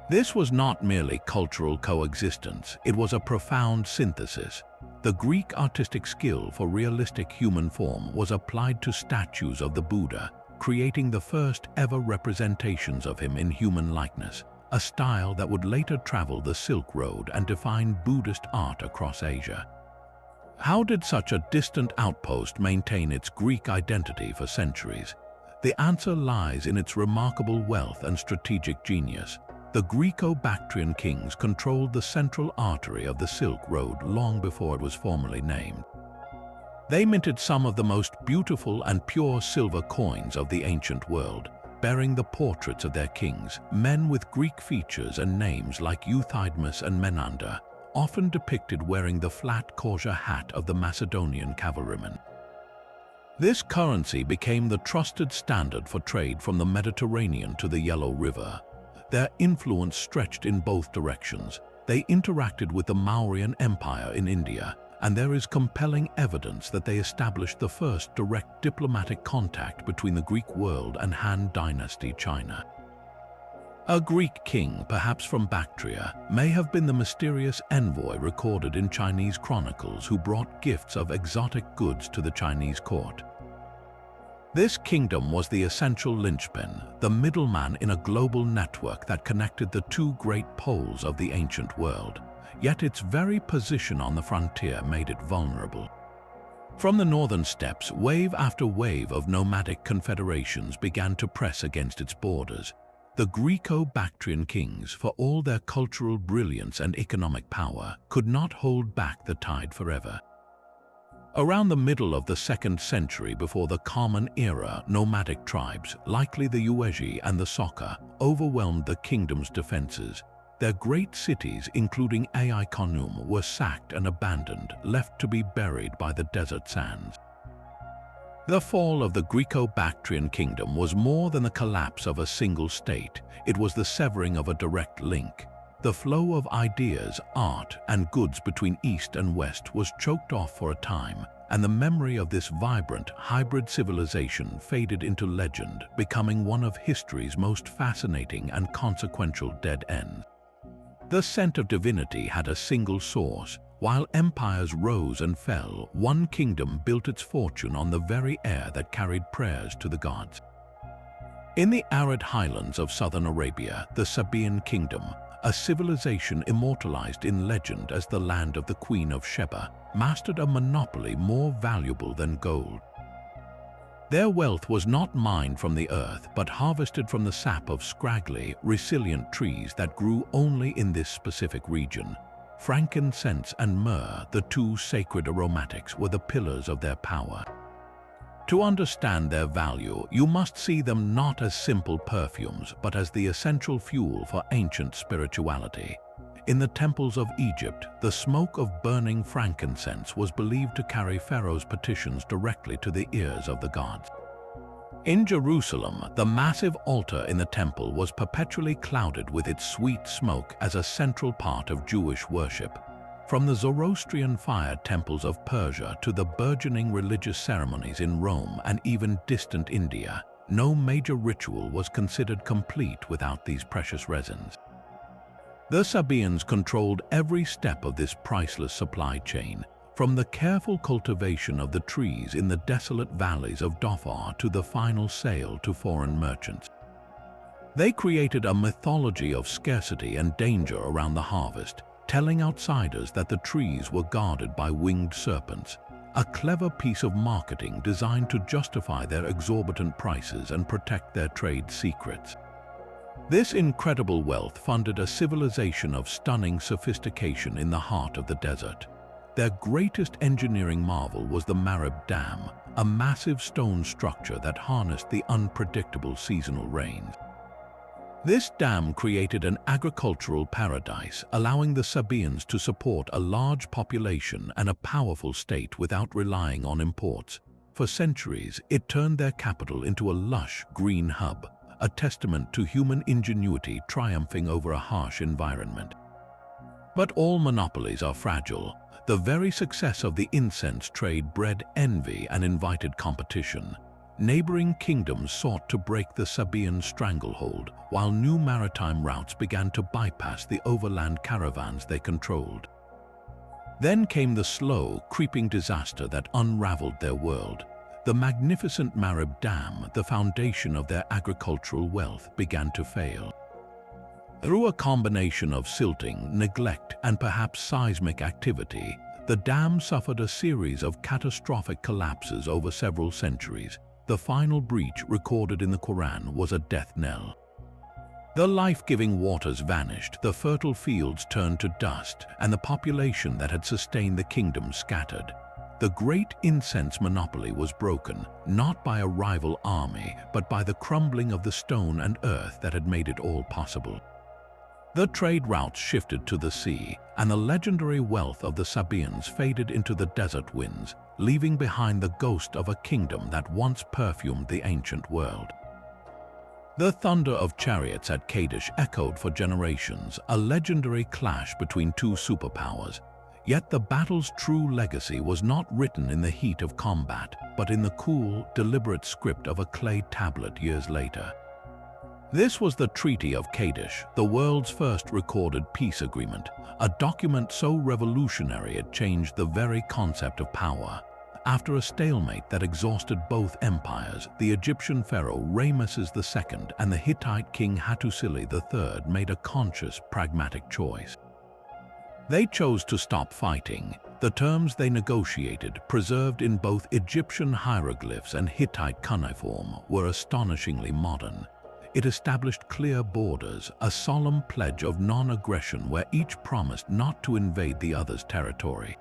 This was not merely cultural coexistence, it was a profound synthesis. The Greek artistic skill for realistic human form was applied to statues of the Buddha, creating the first ever representations of him in human likeness, a style that would later travel the Silk Road and define Buddhist art across Asia. How did such a distant outpost maintain its Greek identity for centuries? The answer lies in its remarkable wealth and strategic genius. The Greco-Bactrian kings controlled the central artery of the Silk Road long before it was formally named. They minted some of the most beautiful and pure silver coins of the ancient world, bearing the portraits of their kings, men with Greek features and names like Euthydemus and Menander, often depicted wearing the flat courger hat of the Macedonian cavalrymen. This currency became the trusted standard for trade from the Mediterranean to the Yellow River. Their influence stretched in both directions. They interacted with the Mauryan Empire in India, and there is compelling evidence that they established the first direct diplomatic contact between the Greek world and Han Dynasty China. A Greek king, perhaps from Bactria, may have been the mysterious envoy recorded in Chinese chronicles who brought gifts of exotic goods to the Chinese court. This kingdom was the essential linchpin, the middleman in a global network that connected the two great poles of the ancient world. Yet its very position on the frontier made it vulnerable. From the northern steppes, wave after wave of nomadic confederations began to press against its borders. The Greco-Bactrian kings, for all their cultural brilliance and economic power, could not hold back the tide forever. Around the middle of the 2nd century before the Common Era, nomadic tribes, likely the Yuezhi and the Saka, overwhelmed the kingdom's defenses. Their great cities, including Ai-Khanum, were sacked and abandoned, left to be buried by the desert sands. The fall of the Greco-Bactrian kingdom was more than the collapse of a single state. It was the severing of a direct link. The flow of ideas, art, and goods between East and West was choked off for a time, and the memory of this vibrant, hybrid civilization faded into legend, becoming one of history's most fascinating and consequential dead ends. The scent of divinity had a single source. While empires rose and fell, one kingdom built its fortune on the very air that carried prayers to the gods. In the arid highlands of southern Arabia, the Sabaean kingdom, a civilization immortalized in legend as the land of the Queen of Sheba, mastered a monopoly more valuable than gold. Their wealth was not mined from the earth, but harvested from the sap of scraggly, resilient trees that grew only in this specific region. Frankincense and myrrh, the two sacred aromatics, were the pillars of their power. To understand their value, you must see them not as simple perfumes, but as the essential fuel for ancient spirituality. In the temples of Egypt, the smoke of burning frankincense was believed to carry Pharaoh's petitions directly to the ears of the gods. In Jerusalem, the massive altar in the temple was perpetually clouded with its sweet smoke as a central part of Jewish worship. From the Zoroastrian-fired temples of Persia to the burgeoning religious ceremonies in Rome and even distant India, no major ritual was considered complete without these precious resins. The Sabaeans controlled every step of this priceless supply chain, from the careful cultivation of the trees in the desolate valleys of Dhofar to the final sale to foreign merchants. They created a mythology of scarcity and danger around the harvest, telling outsiders that the trees were guarded by winged serpents, a clever piece of marketing designed to justify their exorbitant prices and protect their trade secrets. This incredible wealth funded a civilization of stunning sophistication in the heart of the desert. Their greatest engineering marvel was the Marib Dam, a massive stone structure that harnessed the unpredictable seasonal rains. This dam created an agricultural paradise, allowing the Sabaeans to support a large population and a powerful state without relying on imports. For centuries, it turned their capital into a lush, green hub, a testament to human ingenuity triumphing over a harsh environment. But all monopolies are fragile. The very success of the incense trade bred envy and invited competition. Neighboring kingdoms sought to break the Sabaean stranglehold, while new maritime routes began to bypass the overland caravans they controlled. Then came the slow, creeping disaster that unraveled their world. The magnificent Marib Dam, the foundation of their agricultural wealth, began to fail. Through a combination of silting, neglect, and perhaps seismic activity, the dam suffered a series of catastrophic collapses over several centuries. The final breach recorded in the Quran was a death knell. The life-giving waters vanished, the fertile fields turned to dust, and the population that had sustained the kingdom scattered. The great incense monopoly was broken, not by a rival army, but by the crumbling of the stone and earth that had made it all possible. The trade routes shifted to the sea, and the legendary wealth of the Sabaeans faded into the desert winds, leaving behind the ghost of a kingdom that once perfumed the ancient world. The thunder of chariots at Kadesh echoed for generations, a legendary clash between two superpowers. Yet the battle's true legacy was not written in the heat of combat, but in the cool, deliberate script of a clay tablet years later. This was the Treaty of Kadesh, the world's first recorded peace agreement, a document so revolutionary it changed the very concept of power. After a stalemate that exhausted both empires, the Egyptian pharaoh Ramesses II and the Hittite king Hattusili III made a conscious, pragmatic choice. They chose to stop fighting. The terms they negotiated, preserved in both Egyptian hieroglyphs and Hittite cuneiform, were astonishingly modern. It established clear borders, a solemn pledge of non-aggression where each promised not to invade the other's territory.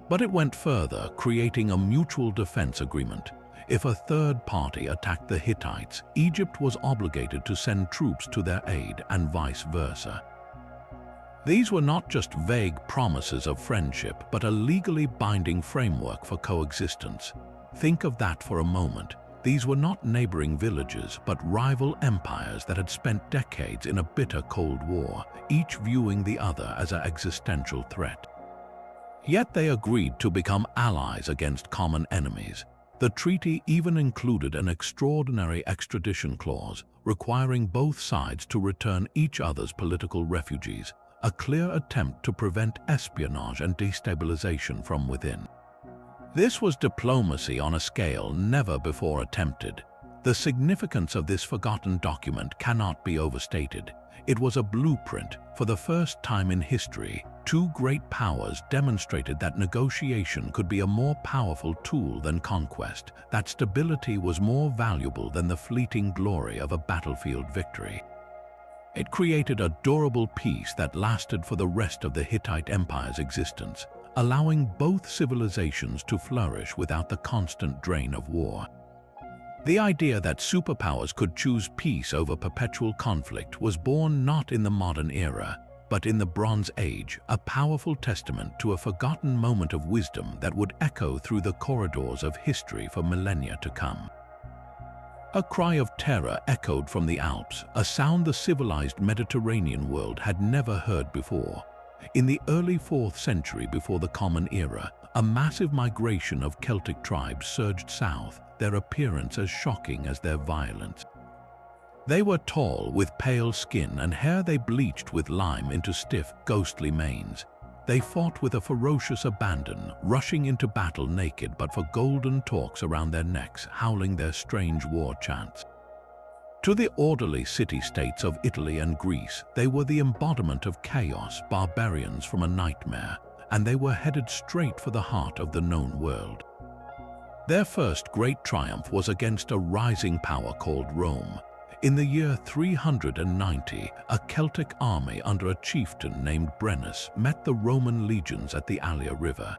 But it went further, creating a mutual defense agreement. If a third party attacked the Hittites, Egypt was obligated to send troops to their aid, and vice versa. These were not just vague promises of friendship, but a legally binding framework for coexistence. Think of that for a moment. These were not neighboring villages, but rival empires that had spent decades in a bitter Cold War, each viewing the other as an existential threat. Yet they agreed to become allies against common enemies. The treaty even included an extraordinary extradition clause, requiring both sides to return each other's political refugees, a clear attempt to prevent espionage and destabilization from within. This was diplomacy on a scale never before attempted. The significance of this forgotten document cannot be overstated. It was a blueprint. For the first time in history, two great powers demonstrated that negotiation could be a more powerful tool than conquest, that stability was more valuable than the fleeting glory of a battlefield victory. It created a durable peace that lasted for the rest of the Hittite Empire's existence, allowing both civilizations to flourish without the constant drain of war. The idea that superpowers could choose peace over perpetual conflict was born not in the modern era, but in the Bronze Age, a powerful testament to a forgotten moment of wisdom that would echo through the corridors of history for millennia to come. A cry of terror echoed from the Alps, a sound the civilized Mediterranean world had never heard before. In the early 4th century before the Common Era, a massive migration of Celtic tribes surged south, their appearance as shocking as their violence. They were tall, with pale skin and hair they bleached with lime into stiff, ghostly manes. They fought with a ferocious abandon, rushing into battle naked but for golden torques around their necks, howling their strange war chants. To the orderly city-states of Italy and Greece, they were the embodiment of chaos, barbarians from a nightmare, and they were headed straight for the heart of the known world. Their first great triumph was against a rising power called Rome. In the year 390, a Celtic army under a chieftain named Brennus met the Roman legions at the Allia River.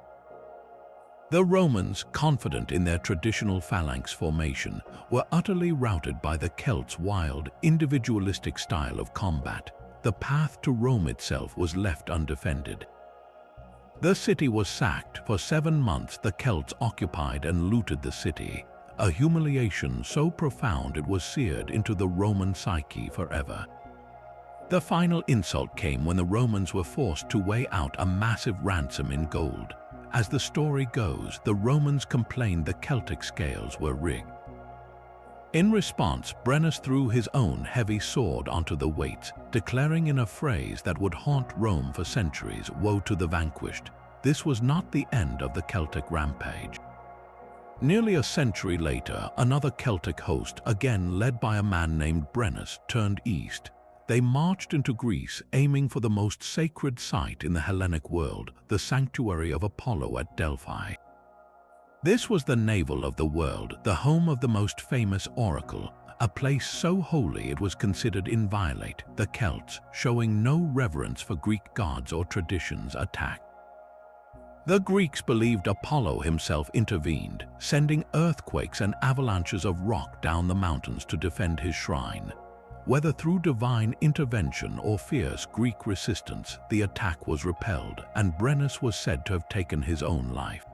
The Romans, confident in their traditional phalanx formation, were utterly routed by the Celts' wild, individualistic style of combat. The path to Rome itself was left undefended. The city was sacked. For 7 months the Celts occupied and looted the city, a humiliation so profound it was seared into the Roman psyche forever. The final insult came when the Romans were forced to weigh out a massive ransom in gold. As the story goes, the Romans complained the Celtic scales were rigged. In response, Brennus threw his own heavy sword onto the weights, declaring in a phrase that would haunt Rome for centuries, "Woe to the vanquished." This was not the end of the Celtic rampage. Nearly a century later, another Celtic host, again led by a man named Brennus, turned east. They marched into Greece, aiming for the most sacred site in the Hellenic world, the sanctuary of Apollo at Delphi. This was the navel of the world, the home of the most famous oracle, a place so holy it was considered inviolate. The Celts, showing no reverence for Greek gods or traditions, attacked. The Greeks believed Apollo himself intervened, sending earthquakes and avalanches of rock down the mountains to defend his shrine. Whether through divine intervention or fierce Greek resistance, the attack was repelled, and Brennus was said to have taken his own life.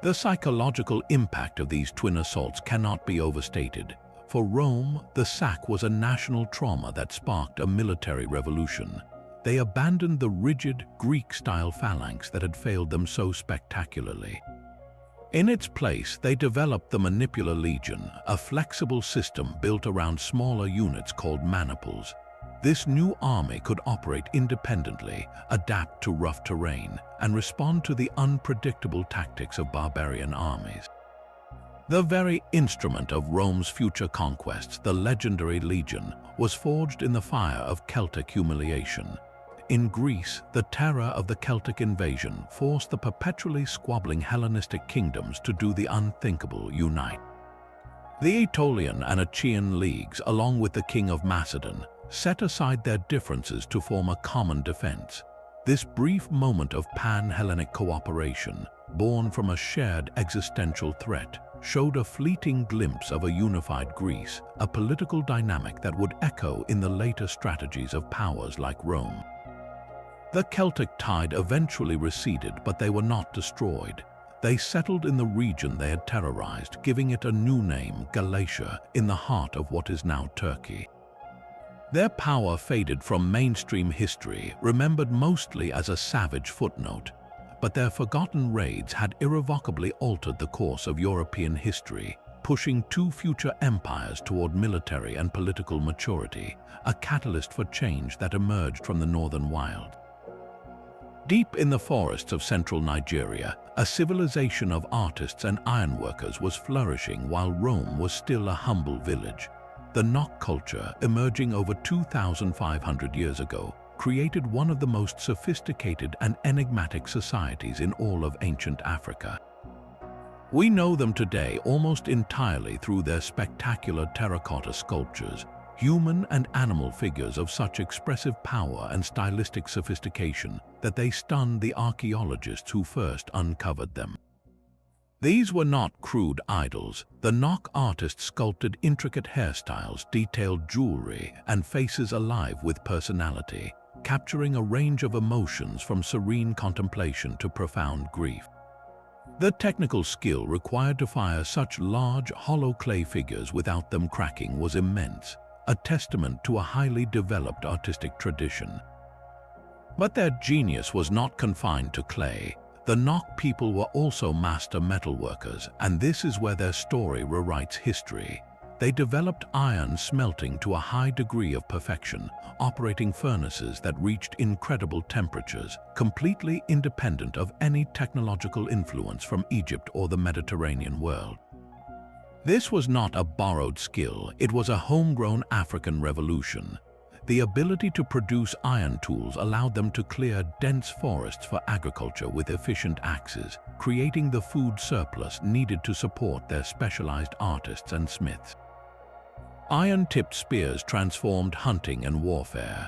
The psychological impact of these twin assaults cannot be overstated. For Rome, the sack was a national trauma that sparked a military revolution. They abandoned the rigid, Greek-style phalanx that had failed them so spectacularly. In its place, they developed the Manipular Legion, a flexible system built around smaller units called maniples. This new army could operate independently, adapt to rough terrain, and respond to the unpredictable tactics of barbarian armies. The very instrument of Rome's future conquests, the legendary legion, was forged in the fire of Celtic humiliation. In Greece, the terror of the Celtic invasion forced the perpetually squabbling Hellenistic kingdoms to do the unthinkable: unite. The Aetolian and Achaean leagues, along with the king of Macedon, set aside their differences to form a common defense. This brief moment of pan-Hellenic cooperation, born from a shared existential threat, showed a fleeting glimpse of a unified Greece, a political dynamic that would echo in the later strategies of powers like Rome. The Celtic tide eventually receded, but they were not destroyed. They settled in the region they had terrorized, giving it a new name, Galatia, in the heart of what is now Turkey. Their power faded from mainstream history, remembered mostly as a savage footnote, but their forgotten raids had irrevocably altered the course of European history, pushing two future empires toward military and political maturity, a catalyst for change that emerged from the northern wild. Deep in the forests of central Nigeria, a civilization of artists and ironworkers was flourishing while Rome was still a humble village. The Nok culture, emerging over 2,500 years ago, created one of the most sophisticated and enigmatic societies in all of ancient Africa. We know them today almost entirely through their spectacular terracotta sculptures, human and animal figures of such expressive power and stylistic sophistication that they stunned the archaeologists who first uncovered them. These were not crude idols. The Nok artists sculpted intricate hairstyles, detailed jewelry, and faces alive with personality, capturing a range of emotions from serene contemplation to profound grief. The technical skill required to fire such large, hollow clay figures without them cracking was immense, a testament to a highly developed artistic tradition. But their genius was not confined to clay. The Nok people were also master metalworkers, and this is where their story rewrites history. They developed iron smelting to a high degree of perfection, operating furnaces that reached incredible temperatures, completely independent of any technological influence from Egypt or the Mediterranean world. This was not a borrowed skill, it was a homegrown African revolution. The ability to produce iron tools allowed them to clear dense forests for agriculture with efficient axes, creating the food surplus needed to support their specialized artists and smiths. Iron-tipped spears transformed hunting and warfare.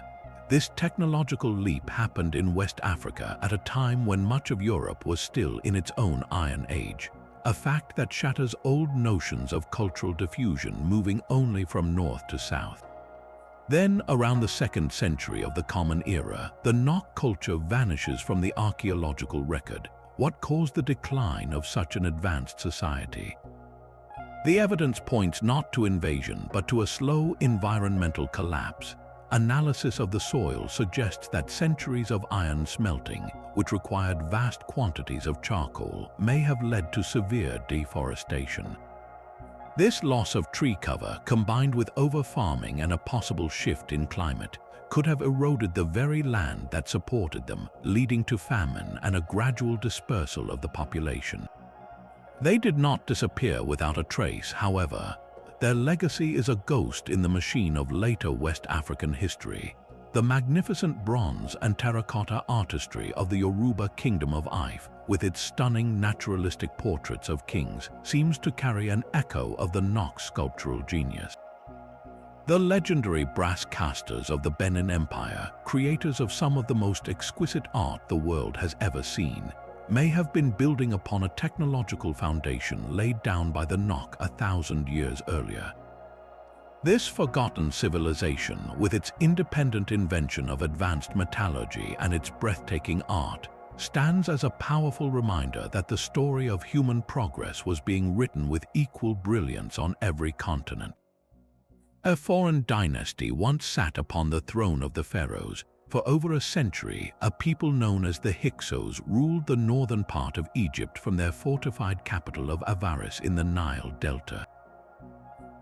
This technological leap happened in West Africa at a time when much of Europe was still in its own Iron Age, a fact that shatters old notions of cultural diffusion moving only from north to south. Then, around the 2nd century of the Common Era, the Nok culture vanishes from the archaeological record. What caused the decline of such an advanced society? The evidence points not to invasion, but to a slow environmental collapse. Analysis of the soil suggests that centuries of iron smelting, which required vast quantities of charcoal, may have led to severe deforestation. This loss of tree cover, combined with over-farming and a possible shift in climate, could have eroded the very land that supported them, leading to famine and a gradual dispersal of the population. They did not disappear without a trace, however. Their legacy is a ghost in the machine of later West African history. The magnificent bronze and terracotta artistry of the Yoruba Kingdom of Ife, with its stunning naturalistic portraits of kings, seems to carry an echo of the Nok sculptural genius. The legendary brass casters of the Benin Empire, creators of some of the most exquisite art the world has ever seen, may have been building upon a technological foundation laid down by the Nok 1,000 years earlier. This forgotten civilization, with its independent invention of advanced metallurgy and its breathtaking art, stands as a powerful reminder that the story of human progress was being written with equal brilliance on every continent. A foreign dynasty once sat upon the throne of the pharaohs. For over a century, a people known as the Hyksos ruled the northern part of Egypt from their fortified capital of Avaris in the Nile Delta.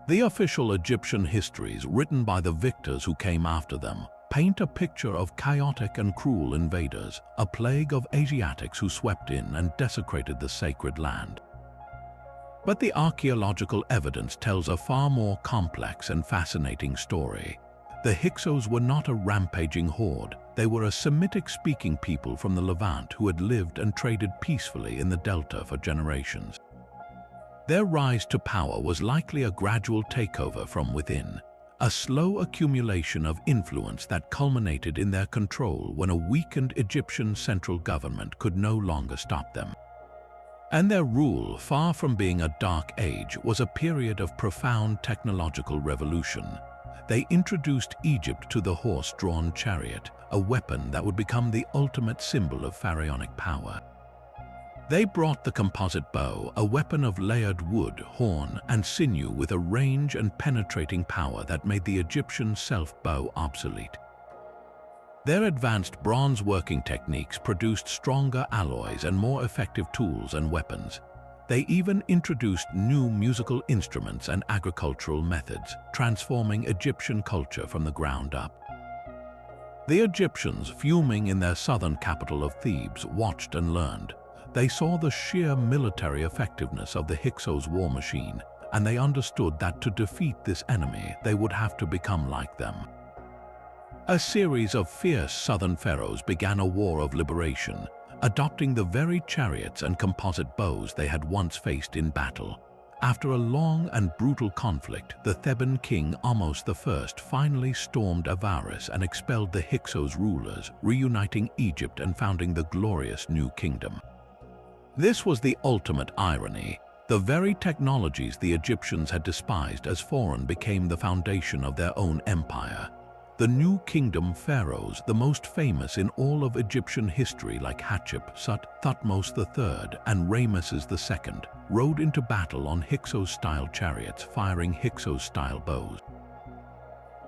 The official Egyptian histories, written by the victors who came after them, paint a picture of chaotic and cruel invaders, a plague of Asiatics who swept in and desecrated the sacred land. But the archaeological evidence tells a far more complex and fascinating story. The Hyksos were not a rampaging horde. They were a Semitic-speaking people from the Levant who had lived and traded peacefully in the Delta for generations. Their rise to power was likely a gradual takeover from within, a slow accumulation of influence that culminated in their control when a weakened Egyptian central government could no longer stop them. And their rule, far from being a dark age, was a period of profound technological revolution. They introduced Egypt to the horse-drawn chariot, a weapon that would become the ultimate symbol of pharaonic power. They brought the composite bow, a weapon of layered wood, horn, and sinew with a range and penetrating power that made the Egyptian self-bow obsolete. Their advanced bronze working techniques produced stronger alloys and more effective tools and weapons. They even introduced new musical instruments and agricultural methods, transforming Egyptian culture from the ground up. The Egyptians, fuming in their southern capital of Thebes, watched and learned. They saw the sheer military effectiveness of the Hyksos war machine, and they understood that to defeat this enemy, they would have to become like them. A series of fierce southern pharaohs began a war of liberation, adopting the very chariots and composite bows they had once faced in battle. After a long and brutal conflict, the Theban king Ahmose I finally stormed Avaris and expelled the Hyksos rulers, reuniting Egypt and founding the glorious new kingdom. This was the ultimate irony. The very technologies the Egyptians had despised as foreign became the foundation of their own empire. The new kingdom pharaohs, the most famous in all of Egyptian history like Hatshepsut, Thutmose III, and Ramesses II, rode into battle on Hyksos-style chariots, firing Hyksos-style bows.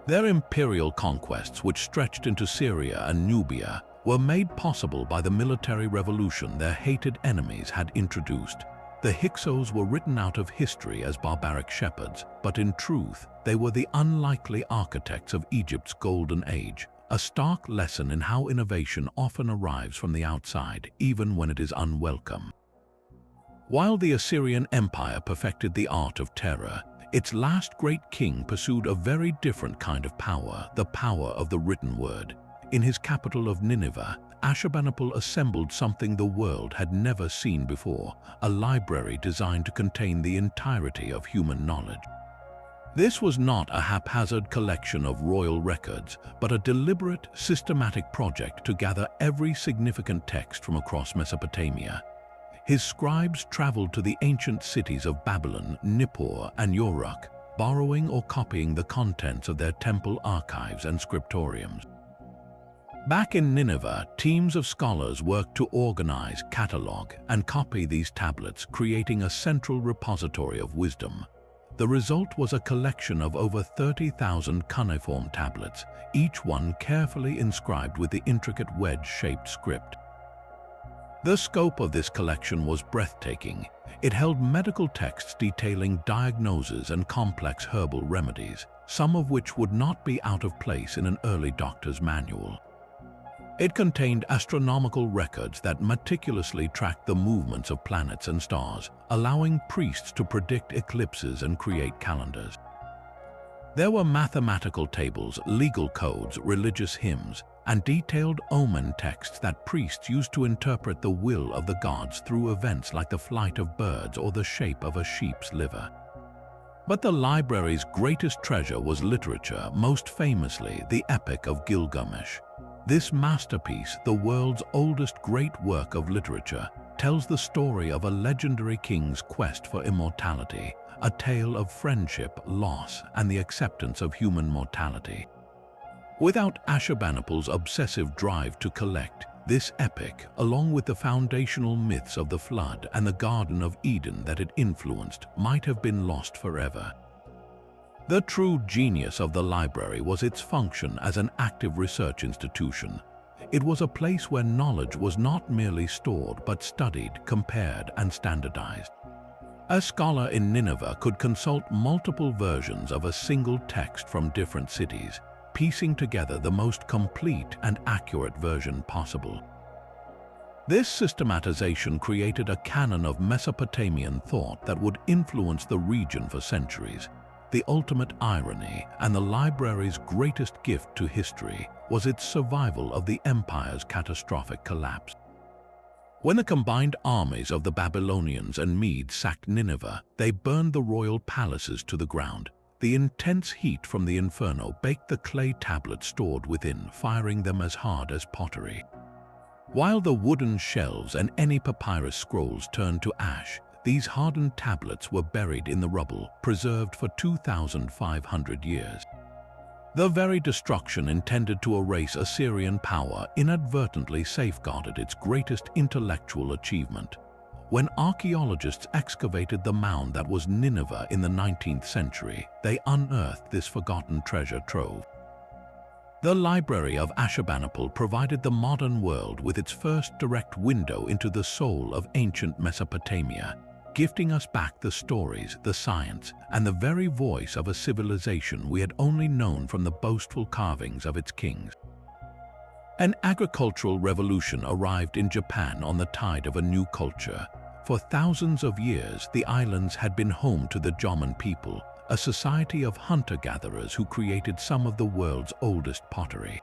Their imperial conquests, which stretched into Syria and Nubia, were made possible by the military revolution their hated enemies had introduced. The Hyksos were written out of history as barbaric shepherds, but in truth, they were the unlikely architects of Egypt's golden age, a stark lesson in how innovation often arrives from the outside, even when it is unwelcome. While the Assyrian Empire perfected the art of terror, its last great king pursued a very different kind of power, the power of the written word. In his capital of Nineveh, Ashurbanipal assembled something the world had never seen before, a library designed to contain the entirety of human knowledge. This was not a haphazard collection of royal records, but a deliberate, systematic project to gather every significant text from across Mesopotamia. His scribes traveled to the ancient cities of Babylon, Nippur, and Uruk, borrowing or copying the contents of their temple archives and scriptoriums. Back in Nineveh, teams of scholars worked to organize, catalog, and copy these tablets, creating a central repository of wisdom. The result was a collection of over 30,000 cuneiform tablets, each one carefully inscribed with the intricate wedge-shaped script. The scope of this collection was breathtaking. It held medical texts detailing diagnoses and complex herbal remedies, some of which would not be out of place in an early doctor's manual. It contained astronomical records that meticulously tracked the movements of planets and stars, allowing priests to predict eclipses and create calendars. There were mathematical tables, legal codes, religious hymns, and detailed omen texts that priests used to interpret the will of the gods through events like the flight of birds or the shape of a sheep's liver. But the library's greatest treasure was literature, most famously the Epic of Gilgamesh. This masterpiece, the world's oldest great work of literature, tells the story of a legendary king's quest for immortality, a tale of friendship, loss, and the acceptance of human mortality. Without Ashurbanipal's obsessive drive to collect, this epic, along with the foundational myths of the flood and the Garden of Eden that it influenced, might have been lost forever. The true genius of the library was its function as an active research institution. It was a place where knowledge was not merely stored but studied, compared, and standardized. A scholar in Nineveh could consult multiple versions of a single text from different cities, piecing together the most complete and accurate version possible. This systematization created a canon of Mesopotamian thought that would influence the region for centuries. The ultimate irony, and the library's greatest gift to history, was its survival of the empire's catastrophic collapse. When the combined armies of the Babylonians and Medes sacked Nineveh, they burned the royal palaces to the ground. The intense heat from the inferno baked the clay tablets stored within, firing them as hard as pottery. While the wooden shelves and any papyrus scrolls turned to ash, these hardened tablets were buried in the rubble, preserved for 2,500 years. The very destruction intended to erase Assyrian power inadvertently safeguarded its greatest intellectual achievement. When archaeologists excavated the mound that was Nineveh in the 19th century, they unearthed this forgotten treasure trove. The Library of Ashurbanipal provided the modern world with its first direct window into the soul of ancient Mesopotamia, gifting us back the stories, the science, and the very voice of a civilization we had only known from the boastful carvings of its kings. An agricultural revolution arrived in Japan on the tide of a new culture. For thousands of years, the islands had been home to the Jomon people, a society of hunter-gatherers who created some of the world's oldest pottery.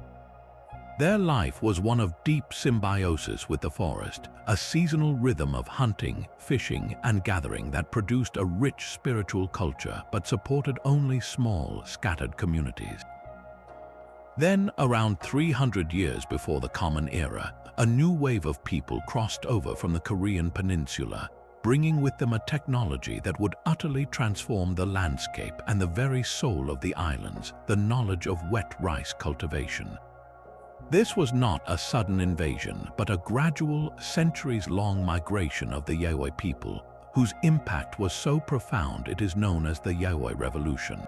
Their life was one of deep symbiosis with the forest, a seasonal rhythm of hunting, fishing, and gathering that produced a rich spiritual culture but supported only small, scattered communities. Then, around 300 years before the Common Era, a new wave of people crossed over from the Korean peninsula, bringing with them a technology that would utterly transform the landscape and the very soul of the islands, the knowledge of wet rice cultivation. This was not a sudden invasion, but a gradual, centuries-long migration of the Yayoi people, whose impact was so profound it is known as the Yayoi Revolution.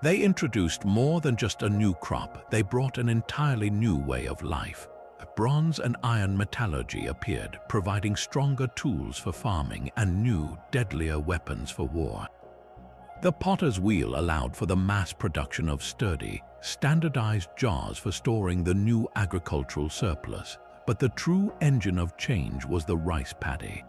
They introduced more than just a new crop, they brought an entirely new way of life. Bronze and iron metallurgy appeared, providing stronger tools for farming and new, deadlier weapons for war. The potter's wheel allowed for the mass production of sturdy, standardized jars for storing the new agricultural surplus, but the true engine of change was the rice paddy.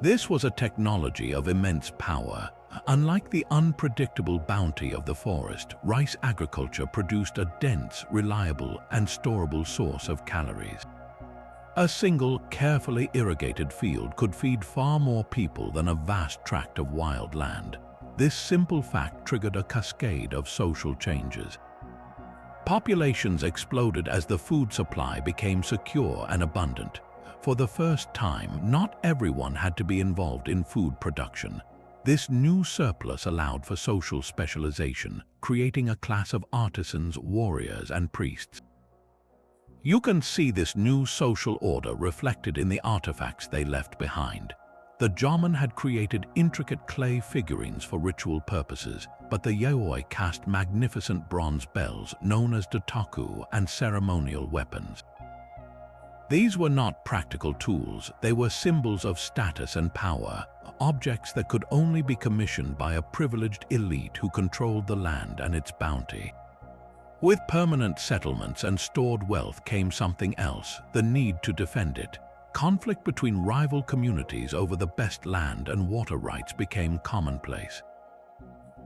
This was a technology of immense power. Unlike the unpredictable bounty of the forest, rice agriculture produced a dense, reliable, and storable source of calories. A single, carefully irrigated field could feed far more people than a vast tract of wild land. this simple fact triggered a cascade of social changes. Populations exploded as the food supply became secure and abundant. For the first time, not everyone had to be involved in food production. This new surplus allowed for social specialization, creating a class of artisans, warriors, and priests. You can see this new social order reflected in the artifacts they left behind. The Jaman had created intricate clay figurines for ritual purposes, but the Yayoi cast magnificent bronze bells known as dotaku and ceremonial weapons. These were not practical tools, they were symbols of status and power, objects that could only be commissioned by a privileged elite who controlled the land and its bounty. With permanent settlements and stored wealth came something else, the need to defend it. Conflict between rival communities over the best land and water rights became commonplace.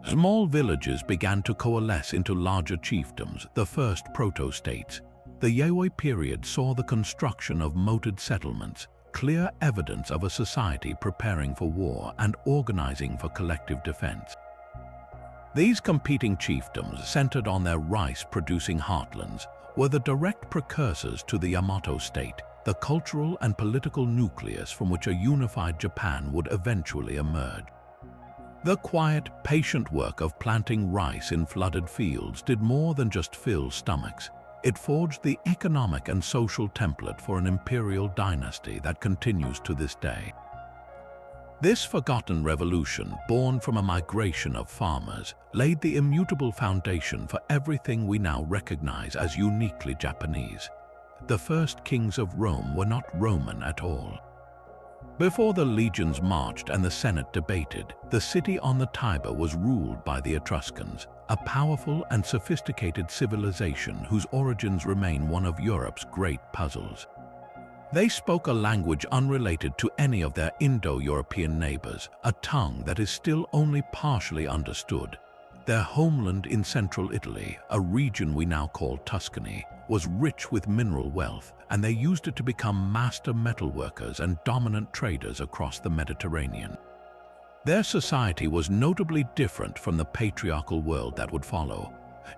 Small villages began to coalesce into larger chiefdoms, the first proto-states. The Yayoi period saw the construction of moated settlements, clear evidence of a society preparing for war and organizing for collective defense. These competing chiefdoms, centered on their rice-producing heartlands, were the direct precursors to the Yamato state, the cultural and political nucleus from which a unified Japan would eventually emerge. The quiet, patient work of planting rice in flooded fields did more than just fill stomachs. It forged the economic and social template for an imperial dynasty that continues to this day. This forgotten revolution, born from a migration of farmers, laid the immutable foundation for everything we now recognize as uniquely Japanese. The first kings of Rome were not Roman at all. Before the legions marched and the Senate debated, the city on the Tiber was ruled by the Etruscans, a powerful and sophisticated civilization whose origins remain one of Europe's great puzzles. They spoke a language unrelated to any of their Indo-European neighbors, a tongue that is still only partially understood. Their homeland in central Italy, a region we now call Tuscany, was rich with mineral wealth, and they used it to become master metalworkers and dominant traders across the Mediterranean. Their society was notably different from the patriarchal world that would follow.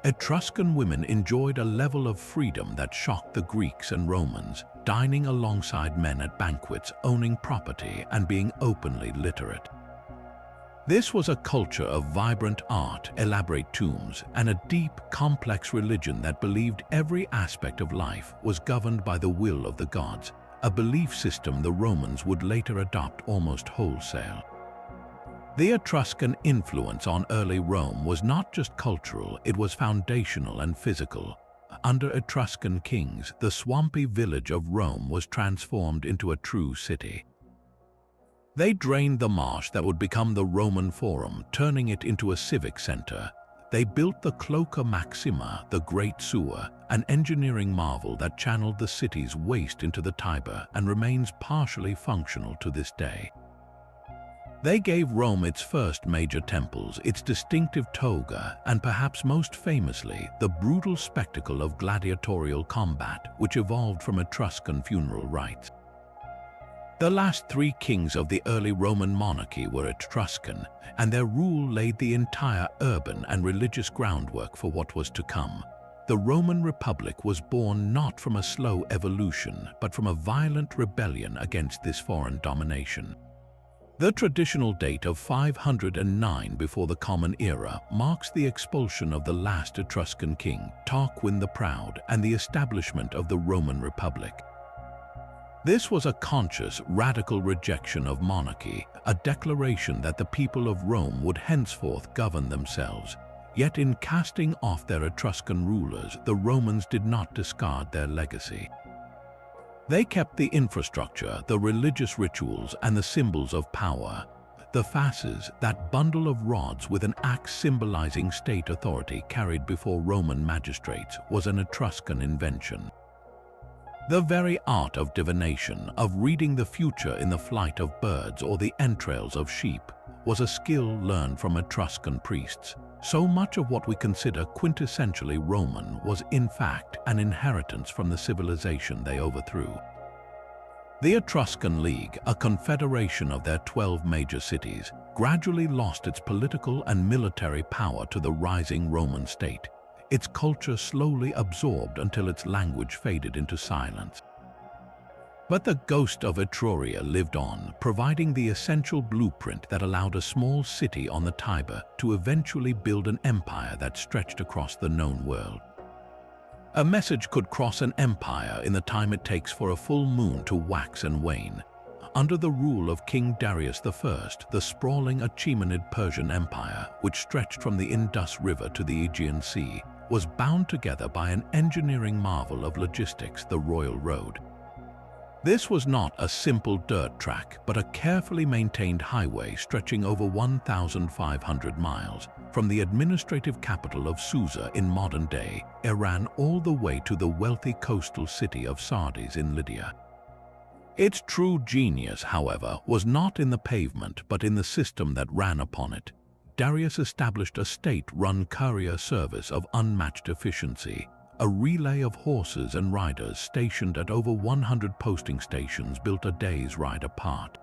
Etruscan women enjoyed a level of freedom that shocked the Greeks and Romans, dining alongside men at banquets, owning property, and being openly literate. This was a culture of vibrant art, elaborate tombs, and a deep, complex religion that believed every aspect of life was governed by the will of the gods, a belief system the Romans would later adopt almost wholesale. The Etruscan influence on early Rome was not just cultural, it was foundational and physical. Under Etruscan kings, the swampy village of Rome was transformed into a true city. They drained the marsh that would become the Roman Forum, turning it into a civic center. They built the Cloaca Maxima, the Great Sewer, an engineering marvel that channeled the city's waste into the Tiber and remains partially functional to this day. They gave Rome its first major temples, its distinctive toga, and perhaps most famously, the brutal spectacle of gladiatorial combat, which evolved from Etruscan funeral rites. The last three kings of the early Roman monarchy were Etruscan, and their rule laid the entire urban and religious groundwork for what was to come. The Roman Republic was born not from a slow evolution, but from a violent rebellion against this foreign domination. The traditional date of 509 before the Common Era marks the expulsion of the last Etruscan king, Tarquin the Proud, and the establishment of the Roman Republic. This was a conscious, radical rejection of monarchy, a declaration that the people of Rome would henceforth govern themselves. Yet in casting off their Etruscan rulers, the Romans did not discard their legacy. They kept the infrastructure, the religious rituals, and the symbols of power. The fasces, that bundle of rods with an axe symbolizing state authority carried before Roman magistrates, was an Etruscan invention. The very art of divination, of reading the future in the flight of birds or the entrails of sheep, was a skill learned from Etruscan priests. So much of what we consider quintessentially Roman was in fact an inheritance from the civilization they overthrew. The Etruscan League, a confederation of their 12 major cities, gradually lost its political and military power to the rising Roman state. Its culture slowly absorbed until its language faded into silence. But the ghost of Etruria lived on, providing the essential blueprint that allowed a small city on the Tiber to eventually build an empire that stretched across the known world. A message could cross an empire in the time it takes for a full moon to wax and wane. Under the rule of King Darius I, the sprawling Achaemenid Persian Empire, which stretched from the Indus River to the Aegean Sea, was bound together by an engineering marvel of logistics, the Royal Road. This was not a simple dirt track, but a carefully maintained highway stretching over 1,500 miles, from the administrative capital of Susa in modern-day Iran all the way to the wealthy coastal city of Sardis in Lydia. Its true genius, however, was not in the pavement but in the system that ran upon it. Darius established a state-run courier service of unmatched efficiency, a relay of horses and riders stationed at over 100 posting stations built a day's ride apart.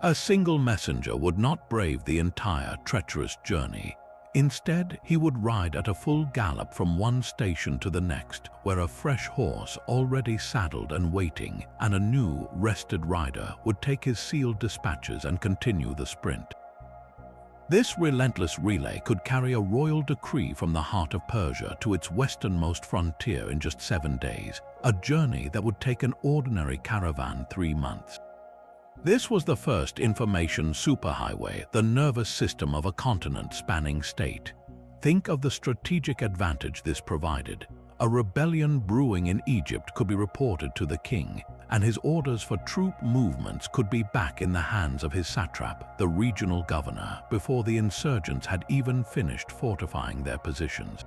A single messenger would not brave the entire treacherous journey. Instead, he would ride at a full gallop from one station to the next, where a fresh horse already saddled and waiting, and a new, rested rider would take his sealed dispatches and continue the sprint. This relentless relay could carry a royal decree from the heart of Persia to its westernmost frontier in just 7 days, a journey that would take an ordinary caravan 3 months. This was the first information superhighway, the nervous system of a continent-spanning state. Think of the strategic advantage this provided. A rebellion brewing in Egypt could be reported to the king, and his orders for troop movements could be back in the hands of his satrap, the regional governor, before the insurgents had even finished fortifying their positions.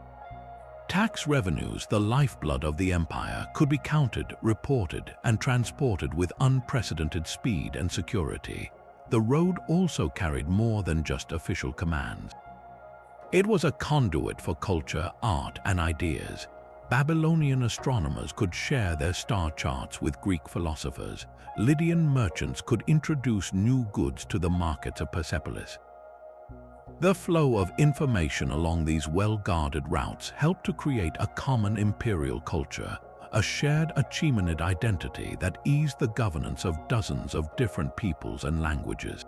Tax revenues, the lifeblood of the empire, could be counted, reported, and transported with unprecedented speed and security. The road also carried more than just official commands. It was a conduit for culture, art, and ideas. Babylonian astronomers could share their star charts with Greek philosophers. Lydian merchants could introduce new goods to the markets of Persepolis. The flow of information along these well-guarded routes helped to create a common imperial culture, a shared Achaemenid identity that eased the governance of dozens of different peoples and languages.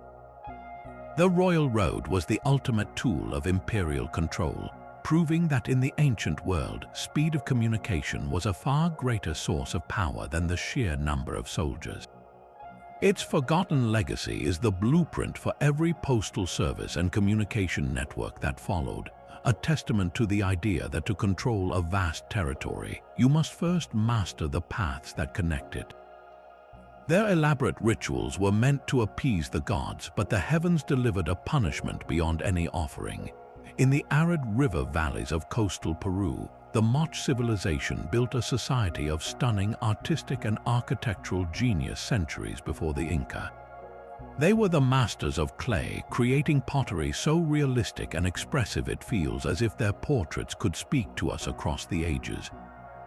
The Royal Road was the ultimate tool of imperial control, proving that in the ancient world, speed of communication was a far greater source of power than the sheer number of soldiers. Its forgotten legacy is the blueprint for every postal service and communication network that followed, a testament to the idea that to control a vast territory, you must first master the paths that connect it. Their elaborate rituals were meant to appease the gods, but the heavens delivered a punishment beyond any offering. In the arid river valleys of coastal Peru, the Moche civilization built a society of stunning artistic and architectural genius centuries before the Inca. They were the masters of clay, creating pottery so realistic and expressive it feels as if their portraits could speak to us across the ages.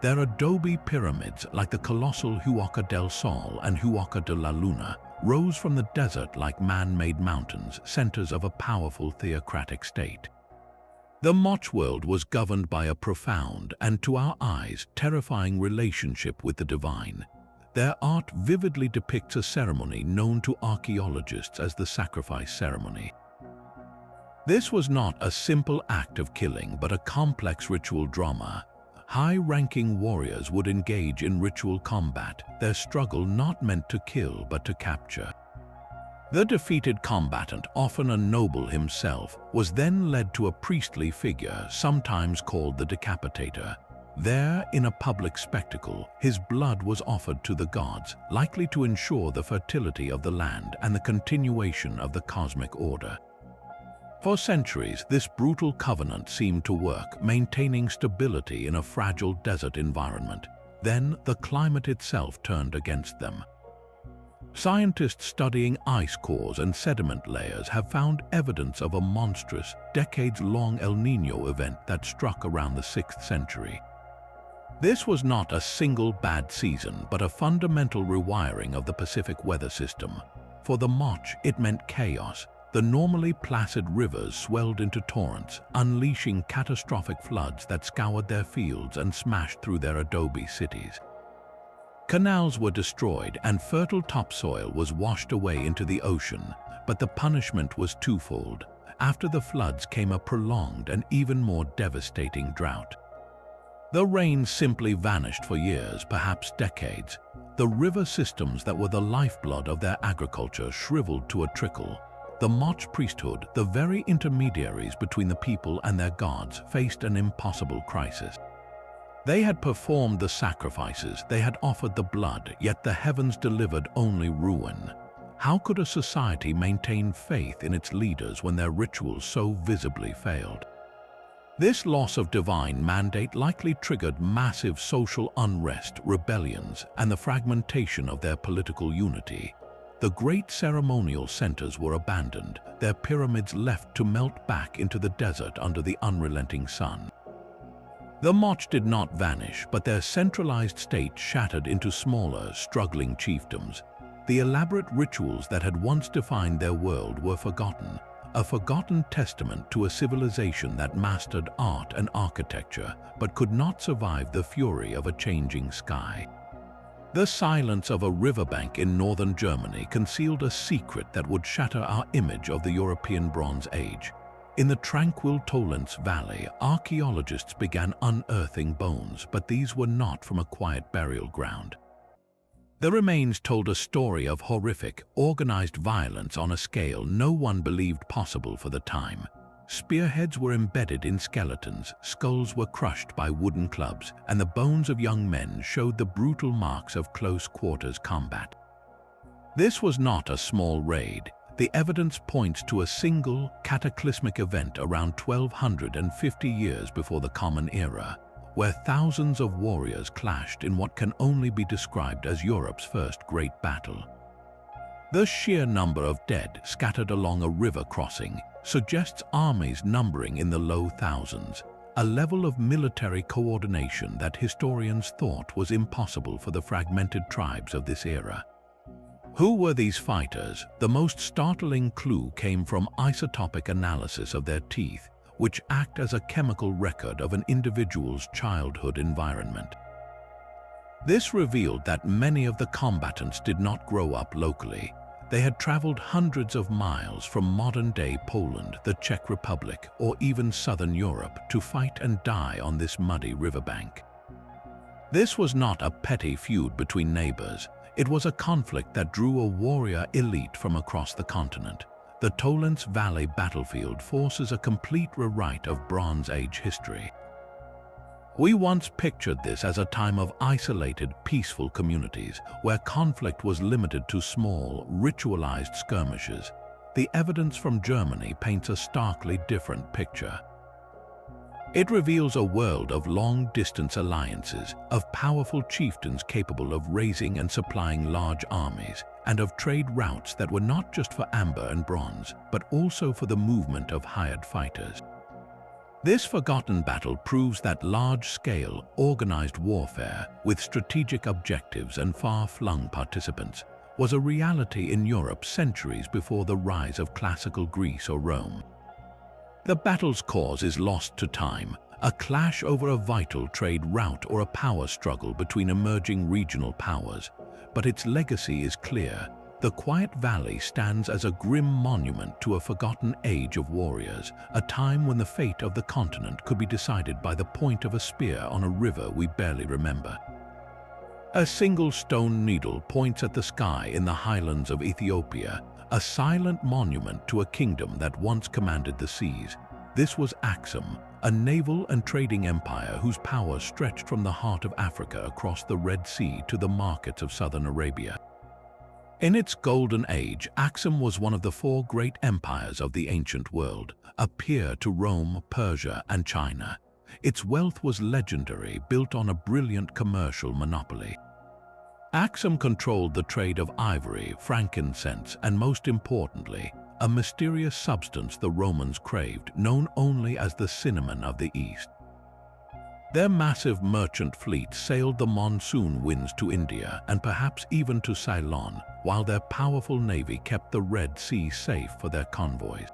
Their adobe pyramids, like the colossal Huaca del Sol and Huaca de la Luna, rose from the desert like man-made mountains, centers of a powerful theocratic state. The Moche world was governed by a profound and, to our eyes, terrifying relationship with the divine. Their art vividly depicts a ceremony known to archaeologists as the sacrifice ceremony. This was not a simple act of killing, but a complex ritual drama. High-ranking warriors would engage in ritual combat, their struggle not meant to kill but to capture. The defeated combatant, often a noble himself, was then led to a priestly figure, sometimes called the decapitator. There, in a public spectacle, his blood was offered to the gods, likely to ensure the fertility of the land and the continuation of the cosmic order. For centuries, this brutal covenant seemed to work, maintaining stability in a fragile desert environment. Then, the climate itself turned against them. Scientists studying ice cores and sediment layers have found evidence of a monstrous, decades-long El Niño event that struck around the 6th century. This was not a single bad season, but a fundamental rewiring of the Pacific weather system. For the Moch, it meant chaos. The normally placid rivers swelled into torrents, unleashing catastrophic floods that scoured their fields and smashed through their adobe cities. Canals were destroyed and fertile topsoil was washed away into the ocean, but the punishment was twofold. After the floods came a prolonged and even more devastating drought. The rains simply vanished for years, perhaps decades. The river systems that were the lifeblood of their agriculture shriveled to a trickle. The Moch priesthood, the very intermediaries between the people and their gods, faced an impossible crisis. They had performed the sacrifices, they had offered the blood, yet the heavens delivered only ruin. How could a society maintain faith in its leaders when their rituals so visibly failed? This loss of divine mandate likely triggered massive social unrest, rebellions, and the fragmentation of their political unity. The great ceremonial centers were abandoned, their pyramids left to melt back into the desert under the unrelenting sun. The Moch did not vanish, but their centralized state shattered into smaller, struggling chiefdoms. The elaborate rituals that had once defined their world were forgotten, a forgotten testament to a civilization that mastered art and architecture but could not survive the fury of a changing sky. The silence of a riverbank in northern Germany concealed a secret that would shatter our image of the European Bronze Age. In the tranquil Indus Valley, archaeologists began unearthing bones, but these were not from a quiet burial ground. The remains told a story of horrific, organized violence on a scale no one believed possible for the time. Spearheads were embedded in skeletons, skulls were crushed by wooden clubs, and the bones of young men showed the brutal marks of close-quarters combat. This was not a small raid. The evidence points to a single, cataclysmic event around 1250 years before the Common Era, where thousands of warriors clashed in what can only be described as Europe's first great battle. The sheer number of dead scattered along a river crossing suggests armies numbering in the low thousands, a level of military coordination that historians thought was impossible for the fragmented tribes of this era. Who were these fighters? The most startling clue came from isotopic analysis of their teeth, which act as a chemical record of an individual's childhood environment. This revealed that many of the combatants did not grow up locally. They had traveled hundreds of miles from modern-day Poland, the Czech Republic, or even southern Europe to fight and die on this muddy riverbank. This was not a petty feud between neighbors. It was a conflict that drew a warrior elite from across the continent. The Indus Valley battlefield forces a complete rewrite of Bronze Age history. We once pictured this as a time of isolated, peaceful communities, where conflict was limited to small, ritualized skirmishes. The evidence from Germany paints a starkly different picture. It reveals a world of long-distance alliances, of powerful chieftains capable of raising and supplying large armies, and of trade routes that were not just for amber and bronze, but also for the movement of hired fighters. This forgotten battle proves that large-scale, organized warfare, with strategic objectives and far-flung participants, was a reality in Europe centuries before the rise of classical Greece or Rome. The battle's cause is lost to time, a clash over a vital trade route or a power struggle between emerging regional powers. But its legacy is clear. The quiet valley stands as a grim monument to a forgotten age of warriors, a time when the fate of the continent could be decided by the point of a spear on a river we barely remember. A single stone needle points at the sky in the highlands of Ethiopia, a silent monument to a kingdom that once commanded the seas. This was Axum, a naval and trading empire whose power stretched from the heart of Africa across the Red Sea to the markets of southern Arabia. In its golden age, Axum was one of the four great empires of the ancient world, a peer to Rome, Persia, and China. Its wealth was legendary, built on a brilliant commercial monopoly. Axum controlled the trade of ivory, frankincense, and most importantly, a mysterious substance the Romans craved, known only as the cinnamon of the East. Their massive merchant fleet sailed the monsoon winds to India and perhaps even to Ceylon, while their powerful navy kept the Red Sea safe for their convoys.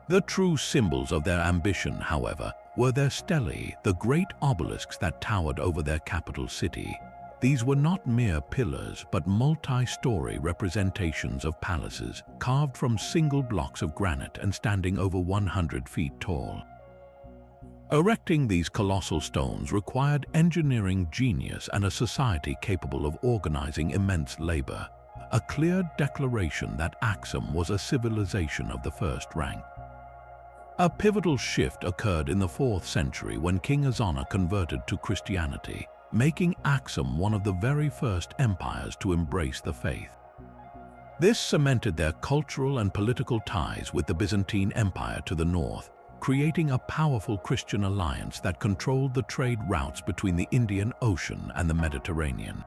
The true symbols of their ambition, however, were their stelae, the great obelisks that towered over their capital city. These were not mere pillars, but multi-story representations of palaces, carved from single blocks of granite and standing over 100 feet tall. Erecting these colossal stones required engineering genius and a society capable of organizing immense labor, a clear declaration that Axum was a civilization of the first rank. A pivotal shift occurred in the 4th century when King Azana converted to Christianity, making Axum one of the very first empires to embrace the faith. This cemented their cultural and political ties with the Byzantine Empire to the north, creating a powerful Christian alliance that controlled the trade routes between the Indian Ocean and the Mediterranean.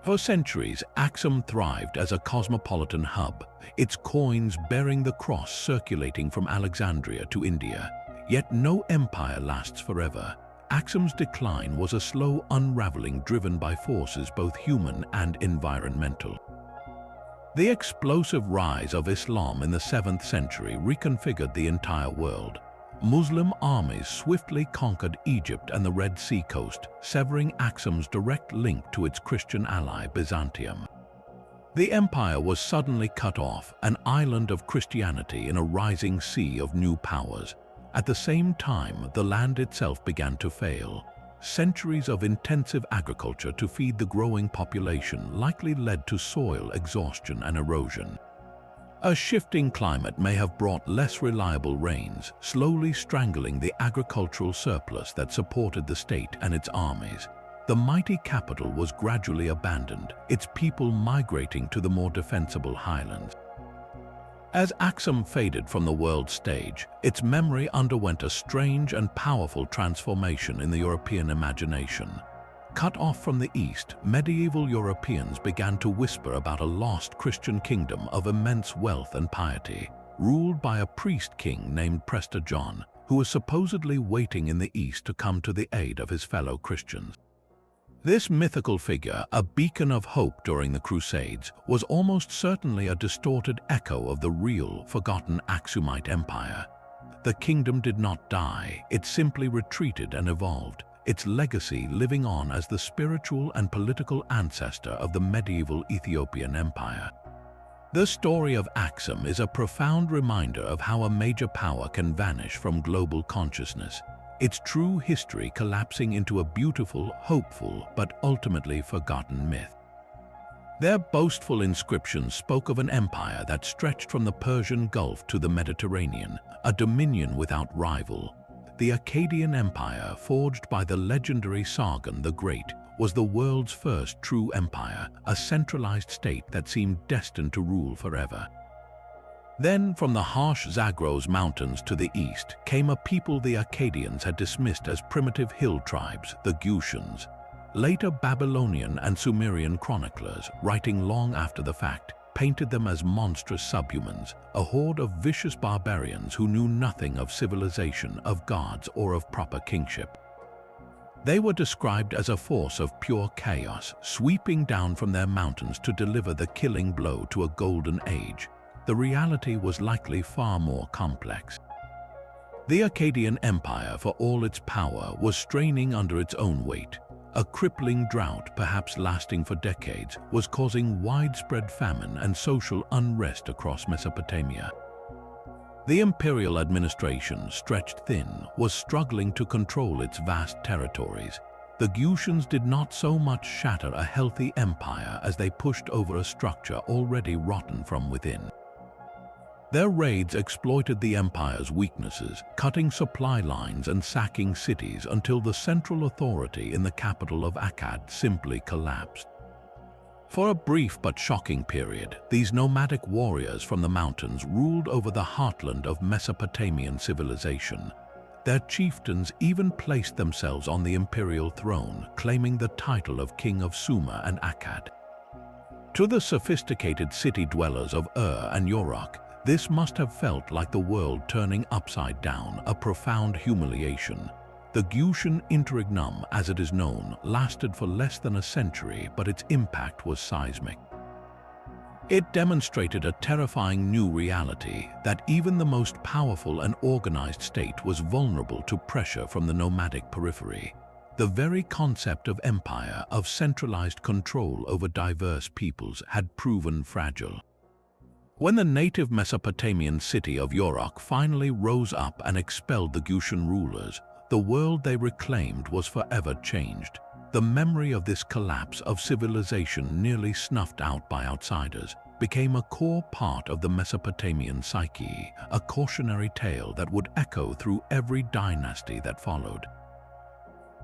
For centuries, Axum thrived as a cosmopolitan hub, its coins bearing the cross circulating from Alexandria to India. Yet no empire lasts forever. Axum's decline was a slow unraveling driven by forces both human and environmental. The explosive rise of Islam in the 7th century reconfigured the entire world. Muslim armies swiftly conquered Egypt and the Red Sea coast, severing Axum's direct link to its Christian ally Byzantium. The empire was suddenly cut off, an island of Christianity in a rising sea of new powers. At the same time, the land itself began to fail. Centuries of intensive agriculture to feed the growing population likely led to soil exhaustion and erosion. A shifting climate may have brought less reliable rains, slowly strangling the agricultural surplus that supported the state and its armies. The mighty capital was gradually abandoned, its people migrating to the more defensible highlands. As Axum faded from the world stage, its memory underwent a strange and powerful transformation in the European imagination. Cut off from the East, medieval Europeans began to whisper about a lost Christian kingdom of immense wealth and piety, ruled by a priest-king named Prester John, who was supposedly waiting in the East to come to the aid of his fellow Christians. This mythical figure, a beacon of hope during the Crusades, was almost certainly a distorted echo of the real, forgotten Axumite Empire. The kingdom did not die, it simply retreated and evolved, its legacy living on as the spiritual and political ancestor of the medieval Ethiopian Empire. The story of Axum is a profound reminder of how a major power can vanish from global consciousness, its true history collapsing into a beautiful, hopeful, but ultimately forgotten myth. Their boastful inscriptions spoke of an empire that stretched from the Persian Gulf to the Mediterranean, a dominion without rival. The Akkadian Empire, forged by the legendary Sargon the Great, was the world's first true empire, a centralized state that seemed destined to rule forever. Then, from the harsh Zagros Mountains to the east, came a people the Akkadians had dismissed as primitive hill tribes, the Gutians. Later Babylonian and Sumerian chroniclers, writing long after the fact, painted them as monstrous subhumans, a horde of vicious barbarians who knew nothing of civilization, of gods, or of proper kingship. They were described as a force of pure chaos, sweeping down from their mountains to deliver the killing blow to a golden age. The reality was likely far more complex. The Akkadian Empire, for all its power, was straining under its own weight. A crippling drought, perhaps lasting for decades, was causing widespread famine and social unrest across Mesopotamia. The imperial administration, stretched thin, was struggling to control its vast territories. The Gutians did not so much shatter a healthy empire as they pushed over a structure already rotten from within. Their raids exploited the empire's weaknesses, cutting supply lines and sacking cities until the central authority in the capital of Akkad simply collapsed. For a brief but shocking period, these nomadic warriors from the mountains ruled over the heartland of Mesopotamian civilization. Their chieftains even placed themselves on the imperial throne, claiming the title of King of Sumer and Akkad. To the sophisticated city dwellers of and Yorok, this must have felt like the world turning upside down, a profound humiliation. The Guotian interregnum, as it is known, lasted for less than a century, but its impact was seismic. It demonstrated a terrifying new reality that even the most powerful and organized state was vulnerable to pressure from the nomadic periphery. The very concept of empire, of centralized control over diverse peoples, had proven fragile. When the native Mesopotamian city of Uruk finally rose up and expelled the Guotian rulers, the world they reclaimed was forever changed. The memory of this collapse of civilization, nearly snuffed out by outsiders, became a core part of the Mesopotamian psyche, a cautionary tale that would echo through every dynasty that followed.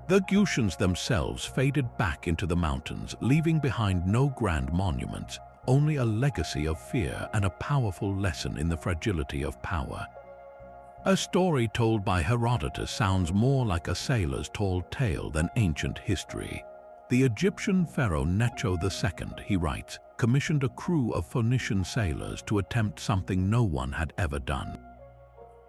The Guotians themselves faded back into the mountains, leaving behind no grand monuments, only a legacy of fear and a powerful lesson in the fragility of power. A story told by Herodotus sounds more like a sailor's tall tale than ancient history. The Egyptian pharaoh Necho II, he writes, commissioned a crew of Phoenician sailors to attempt something no one had ever done.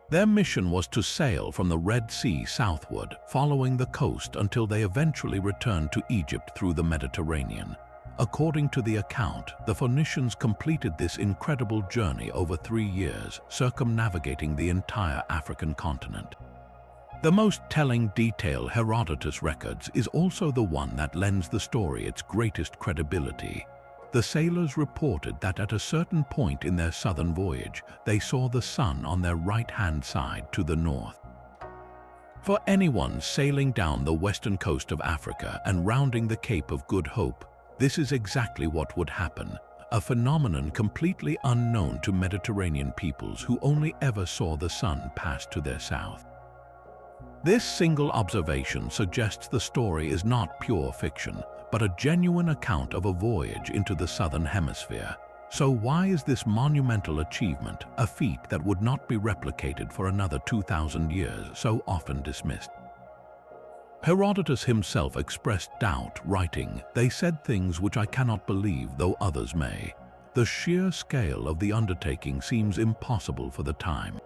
Their mission was to sail from the Red Sea southward, following the coast until they eventually returned to Egypt through the Mediterranean. According to the account, the Phoenicians completed this incredible journey over 3 years, circumnavigating the entire African continent. The most telling detail Herodotus records is also the one that lends the story its greatest credibility. The sailors reported that at a certain point in their southern voyage, they saw the sun on their right-hand side to the north. For anyone sailing down the western coast of Africa and rounding the Cape of Good Hope, this is exactly what would happen, a phenomenon completely unknown to Mediterranean peoples who only ever saw the sun pass to their south. This single observation suggests the story is not pure fiction, but a genuine account of a voyage into the southern hemisphere. So why is this monumental achievement, a feat that would not be replicated for another 2,000 years, so often dismissed? Herodotus himself expressed doubt, writing, "They said things which I cannot believe, though others may." The sheer scale of the undertaking seems impossible for the time.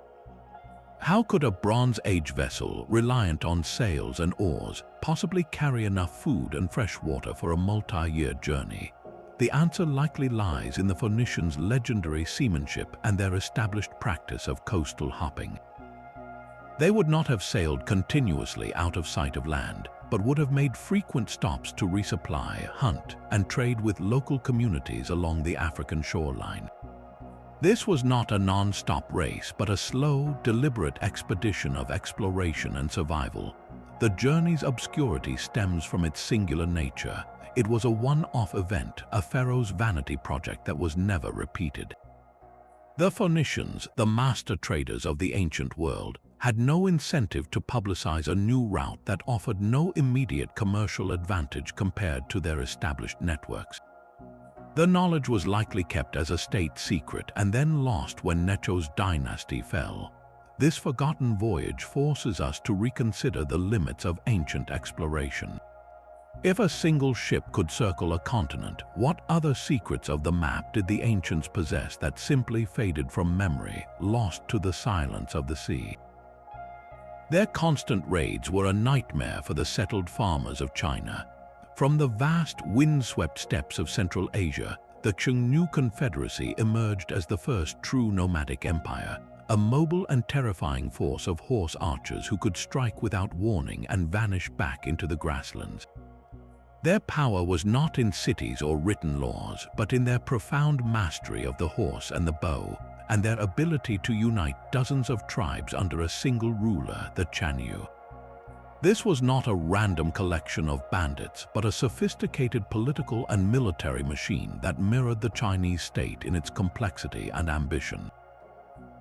How could a Bronze Age vessel, reliant on sails and oars, possibly carry enough food and fresh water for a multi-year journey? The answer likely lies in the Phoenicians' legendary seamanship and their established practice of coastal hopping. They would not have sailed continuously out of sight of land, but would have made frequent stops to resupply, hunt, and trade with local communities along the African shoreline. This was not a non-stop race, but a slow, deliberate expedition of exploration and survival. The journey's obscurity stems from its singular nature. It was a one-off event, a pharaoh's vanity project that was never repeated. The Phoenicians, the master traders of the ancient world, had no incentive to publicize a new route that offered no immediate commercial advantage compared to their established networks. The knowledge was likely kept as a state secret and then lost when Necho's dynasty fell. This forgotten voyage forces us to reconsider the limits of ancient exploration. If a single ship could circle a continent, what other secrets of the map did the ancients possess that simply faded from memory, lost to the silence of the sea? Their constant raids were a nightmare for the settled farmers of China. From the vast, wind-swept steppes of Central Asia, the Qiongnu Confederacy emerged as the first true nomadic empire, a mobile and terrifying force of horse archers who could strike without warning and vanish back into the grasslands. Their power was not in cities or written laws, but in their profound mastery of the horse and the bow, and their ability to unite dozens of tribes under a single ruler, the Qiongnu. This was not a random collection of bandits, but a sophisticated political and military machine that mirrored the Chinese state in its complexity and ambition.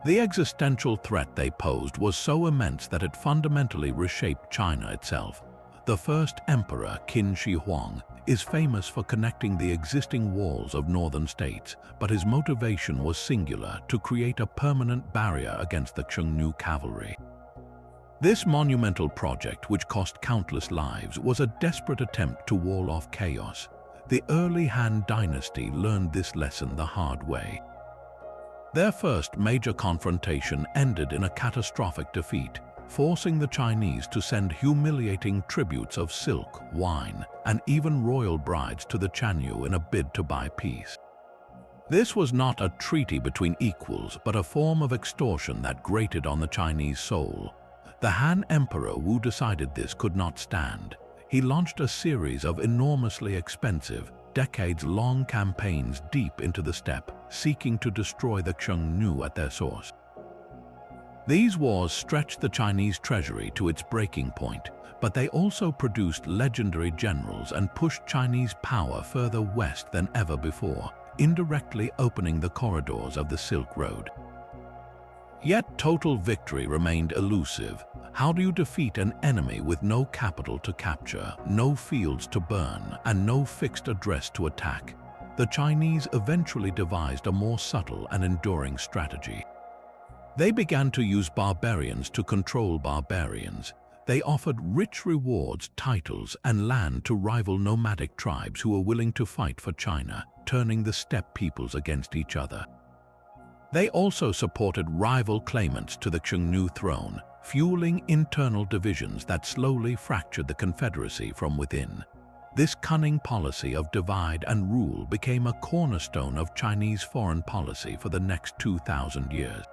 The existential threat they posed was so immense that it fundamentally reshaped China itself. The first emperor, Qin Shi Huang, is famous for connecting the existing walls of northern states, but his motivation was singular: to create a permanent barrier against the Qiongnu cavalry. This monumental project, which cost countless lives, was a desperate attempt to wall off chaos. The early Han dynasty learned this lesson the hard way. Their first major confrontation ended in a catastrophic defeat. forcing the Chinese to send humiliating tributes of silk, wine, and even royal brides to the Chanyu in a bid to buy peace. This was not a treaty between equals, but a form of extortion that grated on the Chinese soul. The Han Emperor Wu decided this could not stand. He launched a series of enormously expensive, decades-long campaigns deep into the steppe, seeking to destroy the Xiongnu at their source. These wars stretched the Chinese treasury to its breaking point, but they also produced legendary generals and pushed Chinese power further west than ever before, indirectly opening the corridors of the Silk Road. Yet total victory remained elusive. How do you defeat an enemy with no capital to capture, no fields to burn, and no fixed address to attack? The Chinese eventually devised a more subtle and enduring strategy. They began to use barbarians to control barbarians. They offered rich rewards, titles, and land to rival nomadic tribes who were willing to fight for China, turning the steppe peoples against each other. They also supported rival claimants to the Xiongnu throne, fueling internal divisions that slowly fractured the confederacy from within. This cunning policy of divide and rule became a cornerstone of Chinese foreign policy for the next 2,000 years.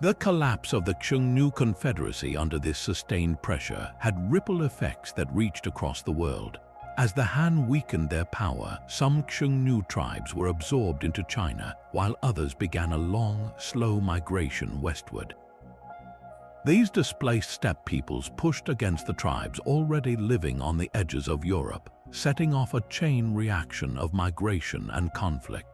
The collapse of the Xiongnu Confederacy under this sustained pressure had ripple effects that reached across the world. As the Han weakened their power, some Xiongnu tribes were absorbed into China, while others began a long, slow migration westward. These displaced steppe peoples pushed against the tribes already living on the edges of Europe, setting off a chain reaction of migration and conflict.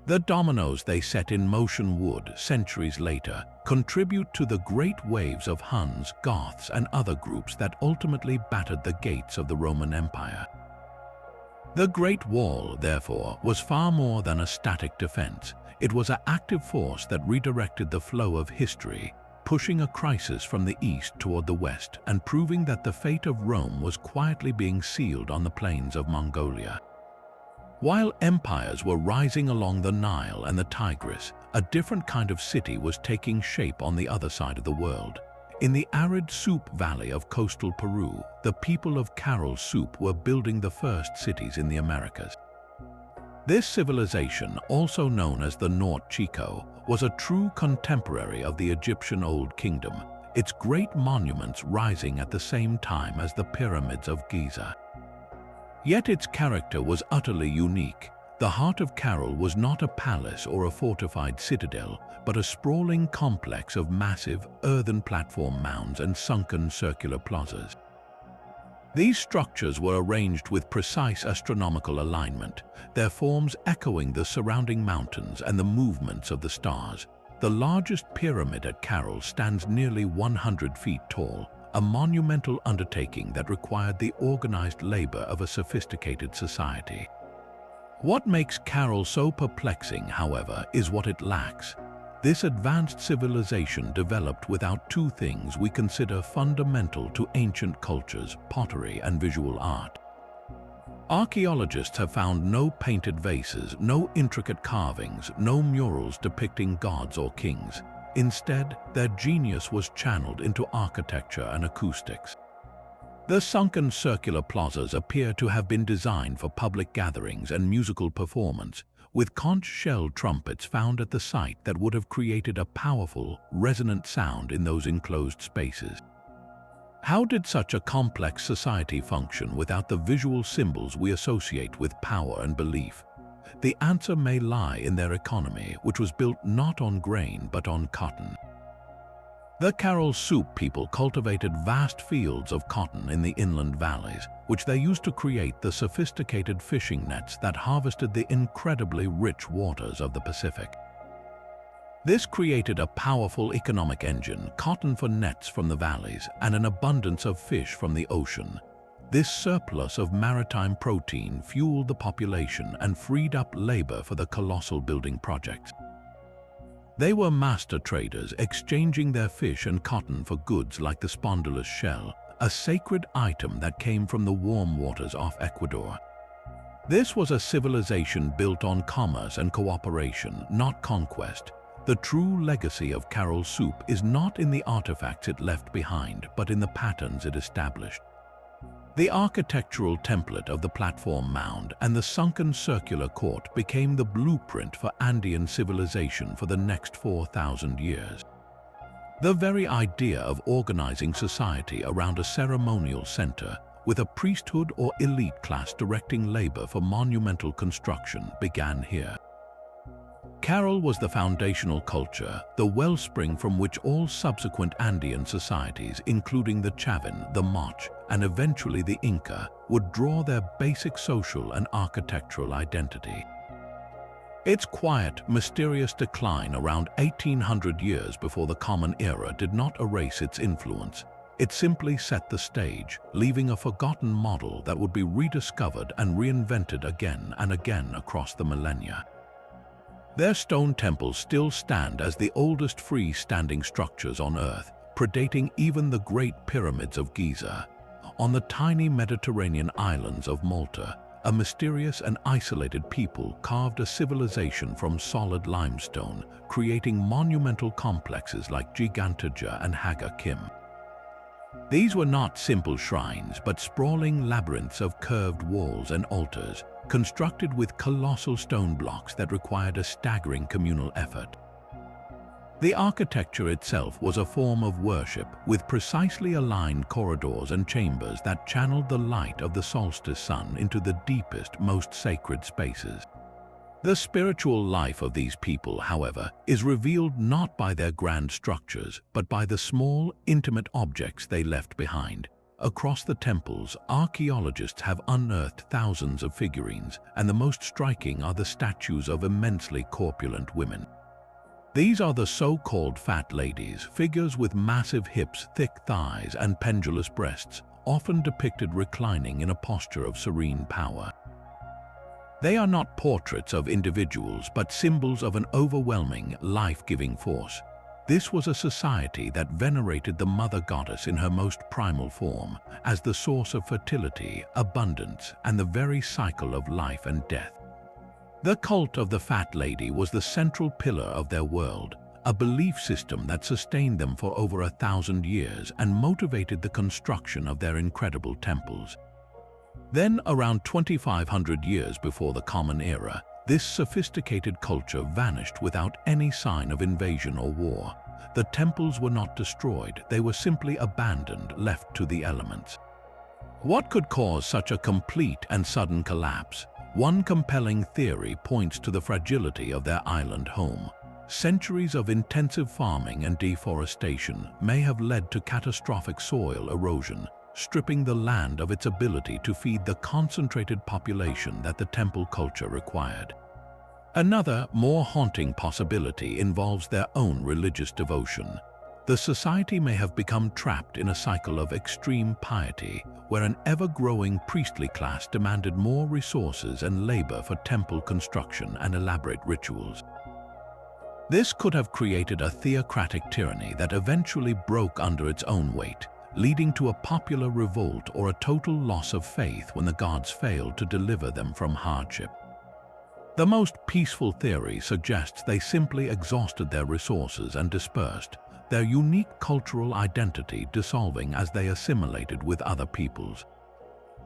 The dominoes they set in motion would, centuries later, contribute to the great waves of Huns, Goths, and other groups that ultimately battered the gates of the Roman Empire. The Great Wall, therefore, was far more than a static defense. It was an active force that redirected the flow of history, pushing a crisis from the east toward the west and proving that the fate of Rome was quietly being sealed on the plains of Mongolia. While empires were rising along the Nile and the Tigris, a different kind of city was taking shape on the other side of the world. In the arid Soup Valley of coastal Peru, the people of Carol Soup were building the first cities in the Americas. This civilization, also known as the Norte Chico, was a true contemporary of the Egyptian Old Kingdom, its great monuments rising at the same time as the pyramids of Giza. Yet its character was utterly unique. The heart of Carol was not a palace or a fortified citadel, but a sprawling complex of massive earthen platform mounds and sunken circular plazas. These structures were arranged with precise astronomical alignment, their forms echoing the surrounding mountains and the movements of the stars. The largest pyramid at Carol stands nearly 100 feet tall, a monumental undertaking that required the organized labor of a sophisticated society. What makes Carol so perplexing, however, is what it lacks. This advanced civilization developed without two things we consider fundamental to ancient cultures: pottery and visual art. Archaeologists have found no painted vases, no intricate carvings, no murals depicting gods or kings. Instead, their genius was channeled into architecture and acoustics. The sunken circular plazas appear to have been designed for public gatherings and musical performance, with conch-shell trumpets found at the site that would have created a powerful, resonant sound in those enclosed spaces. How did such a complex society function without the visual symbols we associate with power and belief? The answer may lie in their economy, which was built not on grain but on cotton. The Carol Soup people cultivated vast fields of cotton in the inland valleys, which they used to create the sophisticated fishing nets that harvested the incredibly rich waters of the Pacific. This created a powerful economic engine: cotton for nets from the valleys and an abundance of fish from the ocean. This surplus of maritime protein fueled the population and freed up labor for the colossal building projects. They were master traders, exchanging their fish and cotton for goods like the spondylus shell, a sacred item that came from the warm waters off Ecuador. This was a civilization built on commerce and cooperation, not conquest. The true legacy of Carol Soup is not in the artifacts it left behind, but in the patterns it established. The architectural template of the platform mound and the sunken circular court became the blueprint for Andean civilization for the next 4,000 years. The very idea of organizing society around a ceremonial center, with a priesthood or elite class directing labor for monumental construction, began here. Carol was the foundational culture, the wellspring from which all subsequent Andean societies, including the Chavin, the Moche, and eventually the Inca, would draw their basic social and architectural identity. Its quiet, mysterious decline around 1800 years before the Common Era did not erase its influence. It simply set the stage, leaving a forgotten model that would be rediscovered and reinvented again and again across the millennia. Their stone temples still stand as the oldest free-standing structures on Earth, predating even the Great Pyramids of Giza. On the tiny Mediterranean islands of Malta, a mysterious and isolated people carved a civilization from solid limestone, creating monumental complexes like Gigantoja and Haga Kim. These were not simple shrines, but sprawling labyrinths of curved walls and altars, constructed with colossal stone blocks that required a staggering communal effort. The architecture itself was a form of worship, with precisely aligned corridors and chambers that channeled the light of the solstice sun into the deepest, most sacred spaces. The spiritual life of these people, however, is revealed not by their grand structures, but by the small, intimate objects they left behind. Across the temples, archaeologists have unearthed thousands of figurines, and the most striking are the statues of immensely corpulent women. These are the so-called fat ladies, figures with massive hips, thick thighs, and pendulous breasts, often depicted reclining in a posture of serene power. They are not portraits of individuals, but symbols of an overwhelming, life-giving force. This was a society that venerated the mother goddess in her most primal form, as the source of fertility, abundance, and the very cycle of life and death. The cult of the fat lady was the central pillar of their world, a belief system that sustained them for over 1,000 years and motivated the construction of their incredible temples. Then, around 2,500 years before the Common Era, this sophisticated culture vanished without any sign of invasion or war. The temples were not destroyed, they were simply abandoned, left to the elements. What could cause such a complete and sudden collapse? One compelling theory points to the fragility of their island home. Centuries of intensive farming and deforestation may have led to catastrophic soil erosion, stripping the land of its ability to feed the concentrated population that the temple culture required. Another, more haunting possibility involves their own religious devotion. The society may have become trapped in a cycle of extreme piety, where an ever-growing priestly class demanded more resources and labor for temple construction and elaborate rituals. This could have created a theocratic tyranny that eventually broke under its own weight, leading to a popular revolt or a total loss of faith when the gods failed to deliver them from hardship. The most peaceful theory suggests they simply exhausted their resources and dispersed, their unique cultural identity dissolving as they assimilated with other peoples.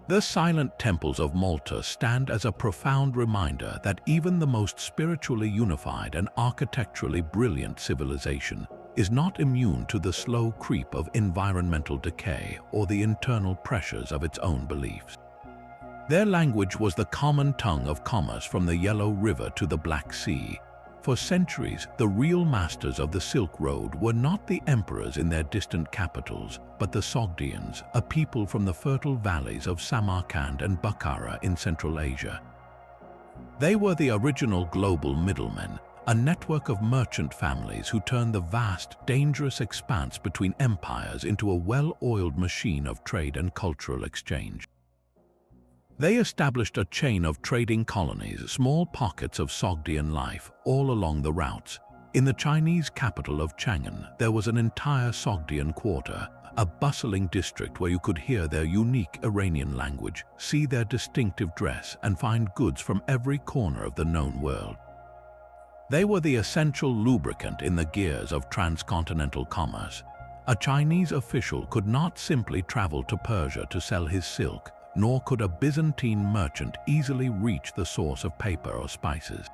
The silent temples of Malta stand as a profound reminder that even the most spiritually unified and architecturally brilliant civilization is not immune to the slow creep of environmental decay or the internal pressures of its own beliefs. Their language was the common tongue of commerce from the Yellow River to the Black Sea. For centuries, the real masters of the Silk Road were not the emperors in their distant capitals, but the Sogdians, a people from the fertile valleys of Samarkand and Bukhara in Central Asia. They were the original global middlemen, a network of merchant families who turned the vast, dangerous expanse between empires into a well-oiled machine of trade and cultural exchange. They established a chain of trading colonies, small pockets of Sogdian life, all along the routes. In the Chinese capital of Chang'an, there was an entire Sogdian quarter, a bustling district where you could hear their unique Iranian language, see their distinctive dress, and find goods from every corner of the known world. They were the essential lubricant in the gears of transcontinental commerce. A Chinese official could not simply travel to Persia to sell his silk, nor could a Byzantine merchant easily reach the source of paper or spices.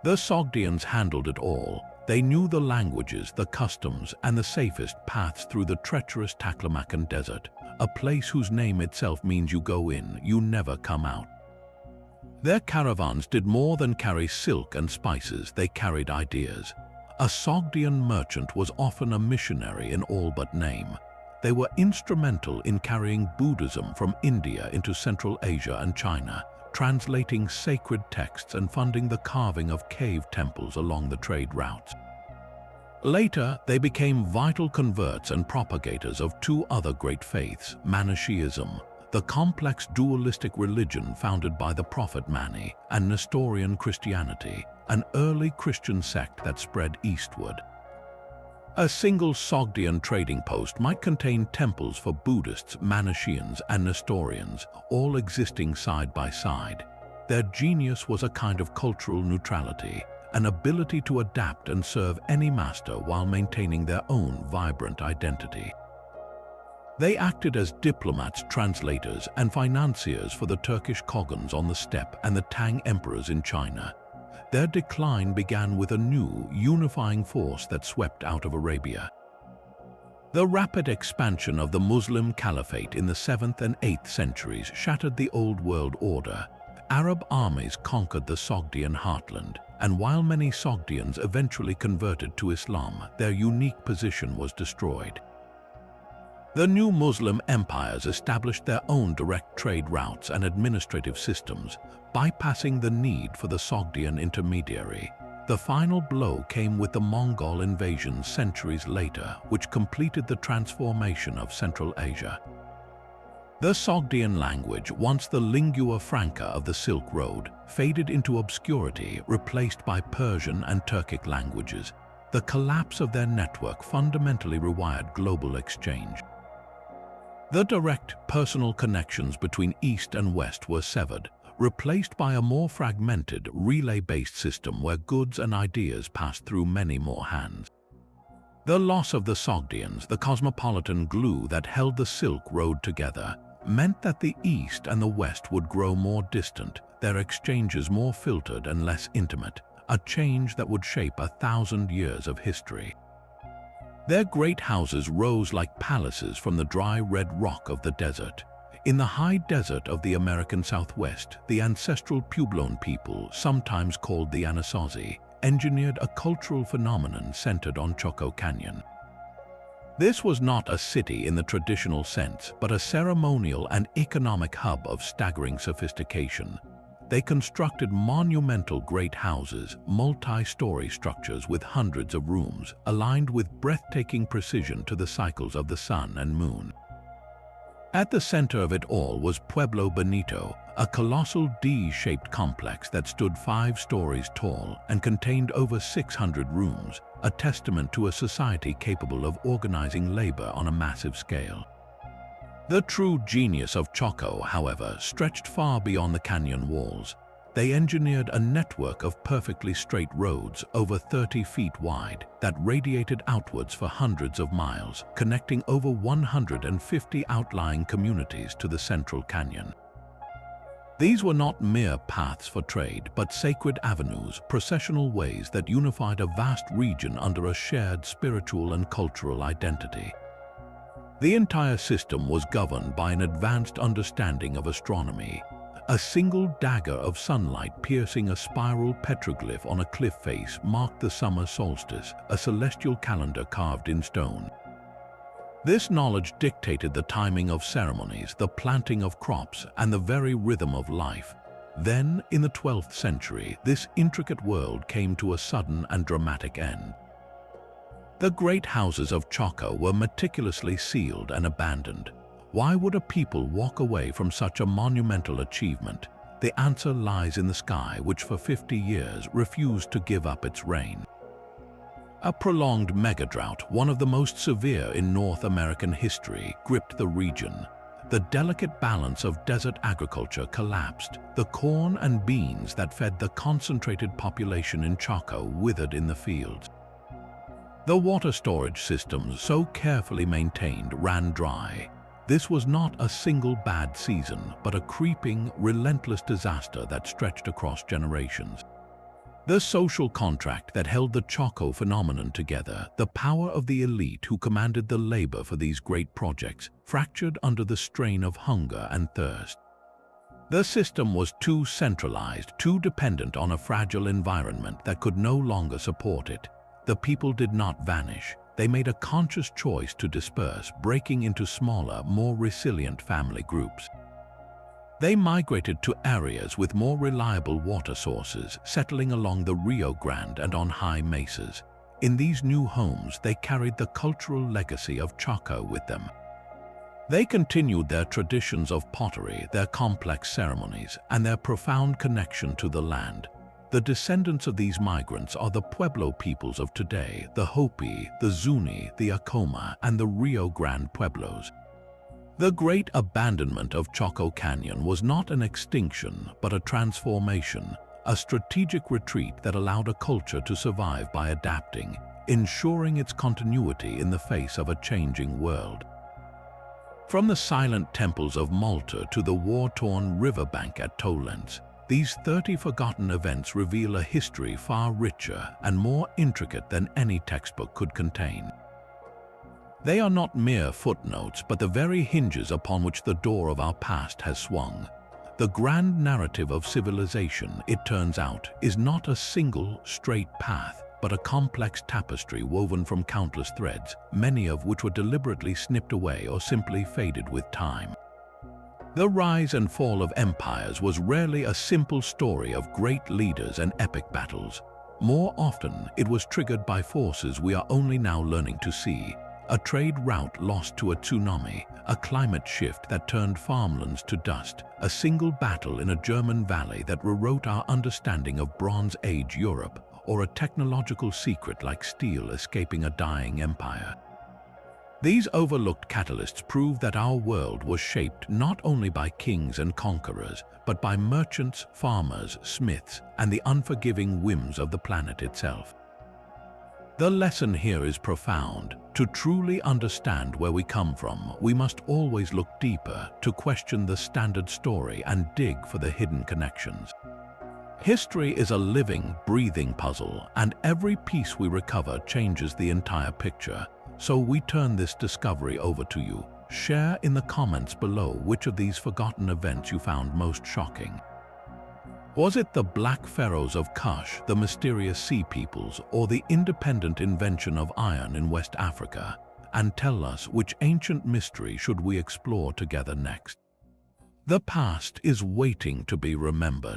The Sogdians handled it all. They knew the languages, the customs, and the safest paths through the treacherous Taklamakan Desert, a place whose name itself means you go in, you never come out. Their caravans did more than carry silk and spices, they carried ideas. A Sogdian merchant was often a missionary in all but name. They were instrumental in carrying Buddhism from India into Central Asia and China, translating sacred texts and funding the carving of cave temples along the trade routes. Later, they became vital converts and propagators of two other great faiths, Manichaeism, the complex dualistic religion founded by the prophet Mani, and Nestorian Christianity, an early Christian sect that spread eastward. A single Sogdian trading post might contain temples for Buddhists, Manichaeans, and Nestorians, all existing side by side. Their genius was a kind of cultural neutrality, an ability to adapt and serve any master while maintaining their own vibrant identity. They acted as diplomats, translators, and financiers for the Turkish Khogans on the steppe and the Tang emperors in China. Their decline began with a new, unifying force that swept out of Arabia. The rapid expansion of the Muslim Caliphate in the 7th and 8th centuries shattered the old world order. Arab armies conquered the Sogdian heartland, and while many Sogdians eventually converted to Islam, their unique position was destroyed. The new Muslim empires established their own direct trade routes and administrative systems, bypassing the need for the Sogdian intermediary. The final blow came with the Mongol invasions centuries later, which completed the transformation of Central Asia. The Sogdian language, once the lingua franca of the Silk Road, faded into obscurity, replaced by Persian and Turkic languages. The collapse of their network fundamentally rewired global exchange. The direct, personal connections between East and West were severed, replaced by a more fragmented, relay-based system where goods and ideas passed through many more hands. The loss of the Sogdians, the cosmopolitan glue that held the Silk Road together, meant that the East and the West would grow more distant, their exchanges more filtered and less intimate, a change that would shape 1,000 years of history. Their great houses rose like palaces from the dry red rock of the desert. In the high desert of the American Southwest, the ancestral Puebloan people, sometimes called the Anasazi, engineered a cultural phenomenon centered on Choco Canyon. This was not a city in the traditional sense, but a ceremonial and economic hub of staggering sophistication. They constructed monumental great houses, multi-story structures with hundreds of rooms, aligned with breathtaking precision to the cycles of the sun and moon. At the center of it all was Pueblo Bonito, a colossal D-shaped complex that stood 5 stories tall and contained over 600 rooms, a testament to a society capable of organizing labor on a massive scale. The true genius of Choco, however, stretched far beyond the canyon walls. They engineered a network of perfectly straight roads over 30 feet wide that radiated outwards for hundreds of miles, connecting over 150 outlying communities to the central canyon. These were not mere paths for trade, but sacred avenues, processional ways that unified a vast region under a shared spiritual and cultural identity. The entire system was governed by an advanced understanding of astronomy. A single dagger of sunlight piercing a spiral petroglyph on a cliff face marked the summer solstice, a celestial calendar carved in stone. This knowledge dictated the timing of ceremonies, the planting of crops, and the very rhythm of life. Then, in the 12th century, this intricate world came to a sudden and dramatic end. The great houses of Choco were meticulously sealed and abandoned. Why would a people walk away from such a monumental achievement? The answer lies in the sky, which for 50 years refused to give up its reign. A prolonged megadrought, one of the most severe in North American history, gripped the region. The delicate balance of desert agriculture collapsed. The corn and beans that fed the concentrated population in Chaco withered in the fields. The water storage systems, so carefully maintained, ran dry. This was not a single bad season, but a creeping, relentless disaster that stretched across generations. The social contract that held the Chaco phenomenon together, the power of the elite who commanded the labor for these great projects, fractured under the strain of hunger and thirst. The system was too centralized, too dependent on a fragile environment that could no longer support it. The people did not vanish. They made a conscious choice to disperse, breaking into smaller, more resilient family groups. They migrated to areas with more reliable water sources, settling along the Rio Grande and on high mesas. In these new homes, they carried the cultural legacy of Chaco with them. They continued their traditions of pottery, their complex ceremonies, and their profound connection to the land. The descendants of these migrants are the Pueblo peoples of today, the Hopi, the Zuni, the Acoma, and the Rio Grande Pueblos. The great abandonment of Chaco Canyon was not an extinction, but a transformation, a strategic retreat that allowed a culture to survive by adapting, ensuring its continuity in the face of a changing world. From the silent temples of Malta to the war-torn riverbank at Tolens, these 30 forgotten events reveal a history far richer and more intricate than any textbook could contain. They are not mere footnotes, but the very hinges upon which the door of our past has swung. The grand narrative of civilization, it turns out, is not a single, straight path, but a complex tapestry woven from countless threads, many of which were deliberately snipped away or simply faded with time. The rise and fall of empires was rarely a simple story of great leaders and epic battles. More often, it was triggered by forces we are only now learning to see. A trade route lost to a tsunami, a climate shift that turned farmlands to dust, a single battle in a German valley that rewrote our understanding of Bronze Age Europe, or a technological secret like steel escaping a dying empire. These overlooked catalysts prove that our world was shaped not only by kings and conquerors, but by merchants, farmers, smiths, and the unforgiving whims of the planet itself. The lesson here is profound. To truly understand where we come from, we must always look deeper, to question the standard story and dig for the hidden connections. History is a living, breathing puzzle, and every piece we recover changes the entire picture. So we turn this discovery over to you. Share in the comments below which of these forgotten events you found most shocking. Was it the Black Pharaohs of Kush, the mysterious sea peoples, or the independent invention of iron in West Africa? And tell us, which ancient mystery should we explore together next? The past is waiting to be remembered.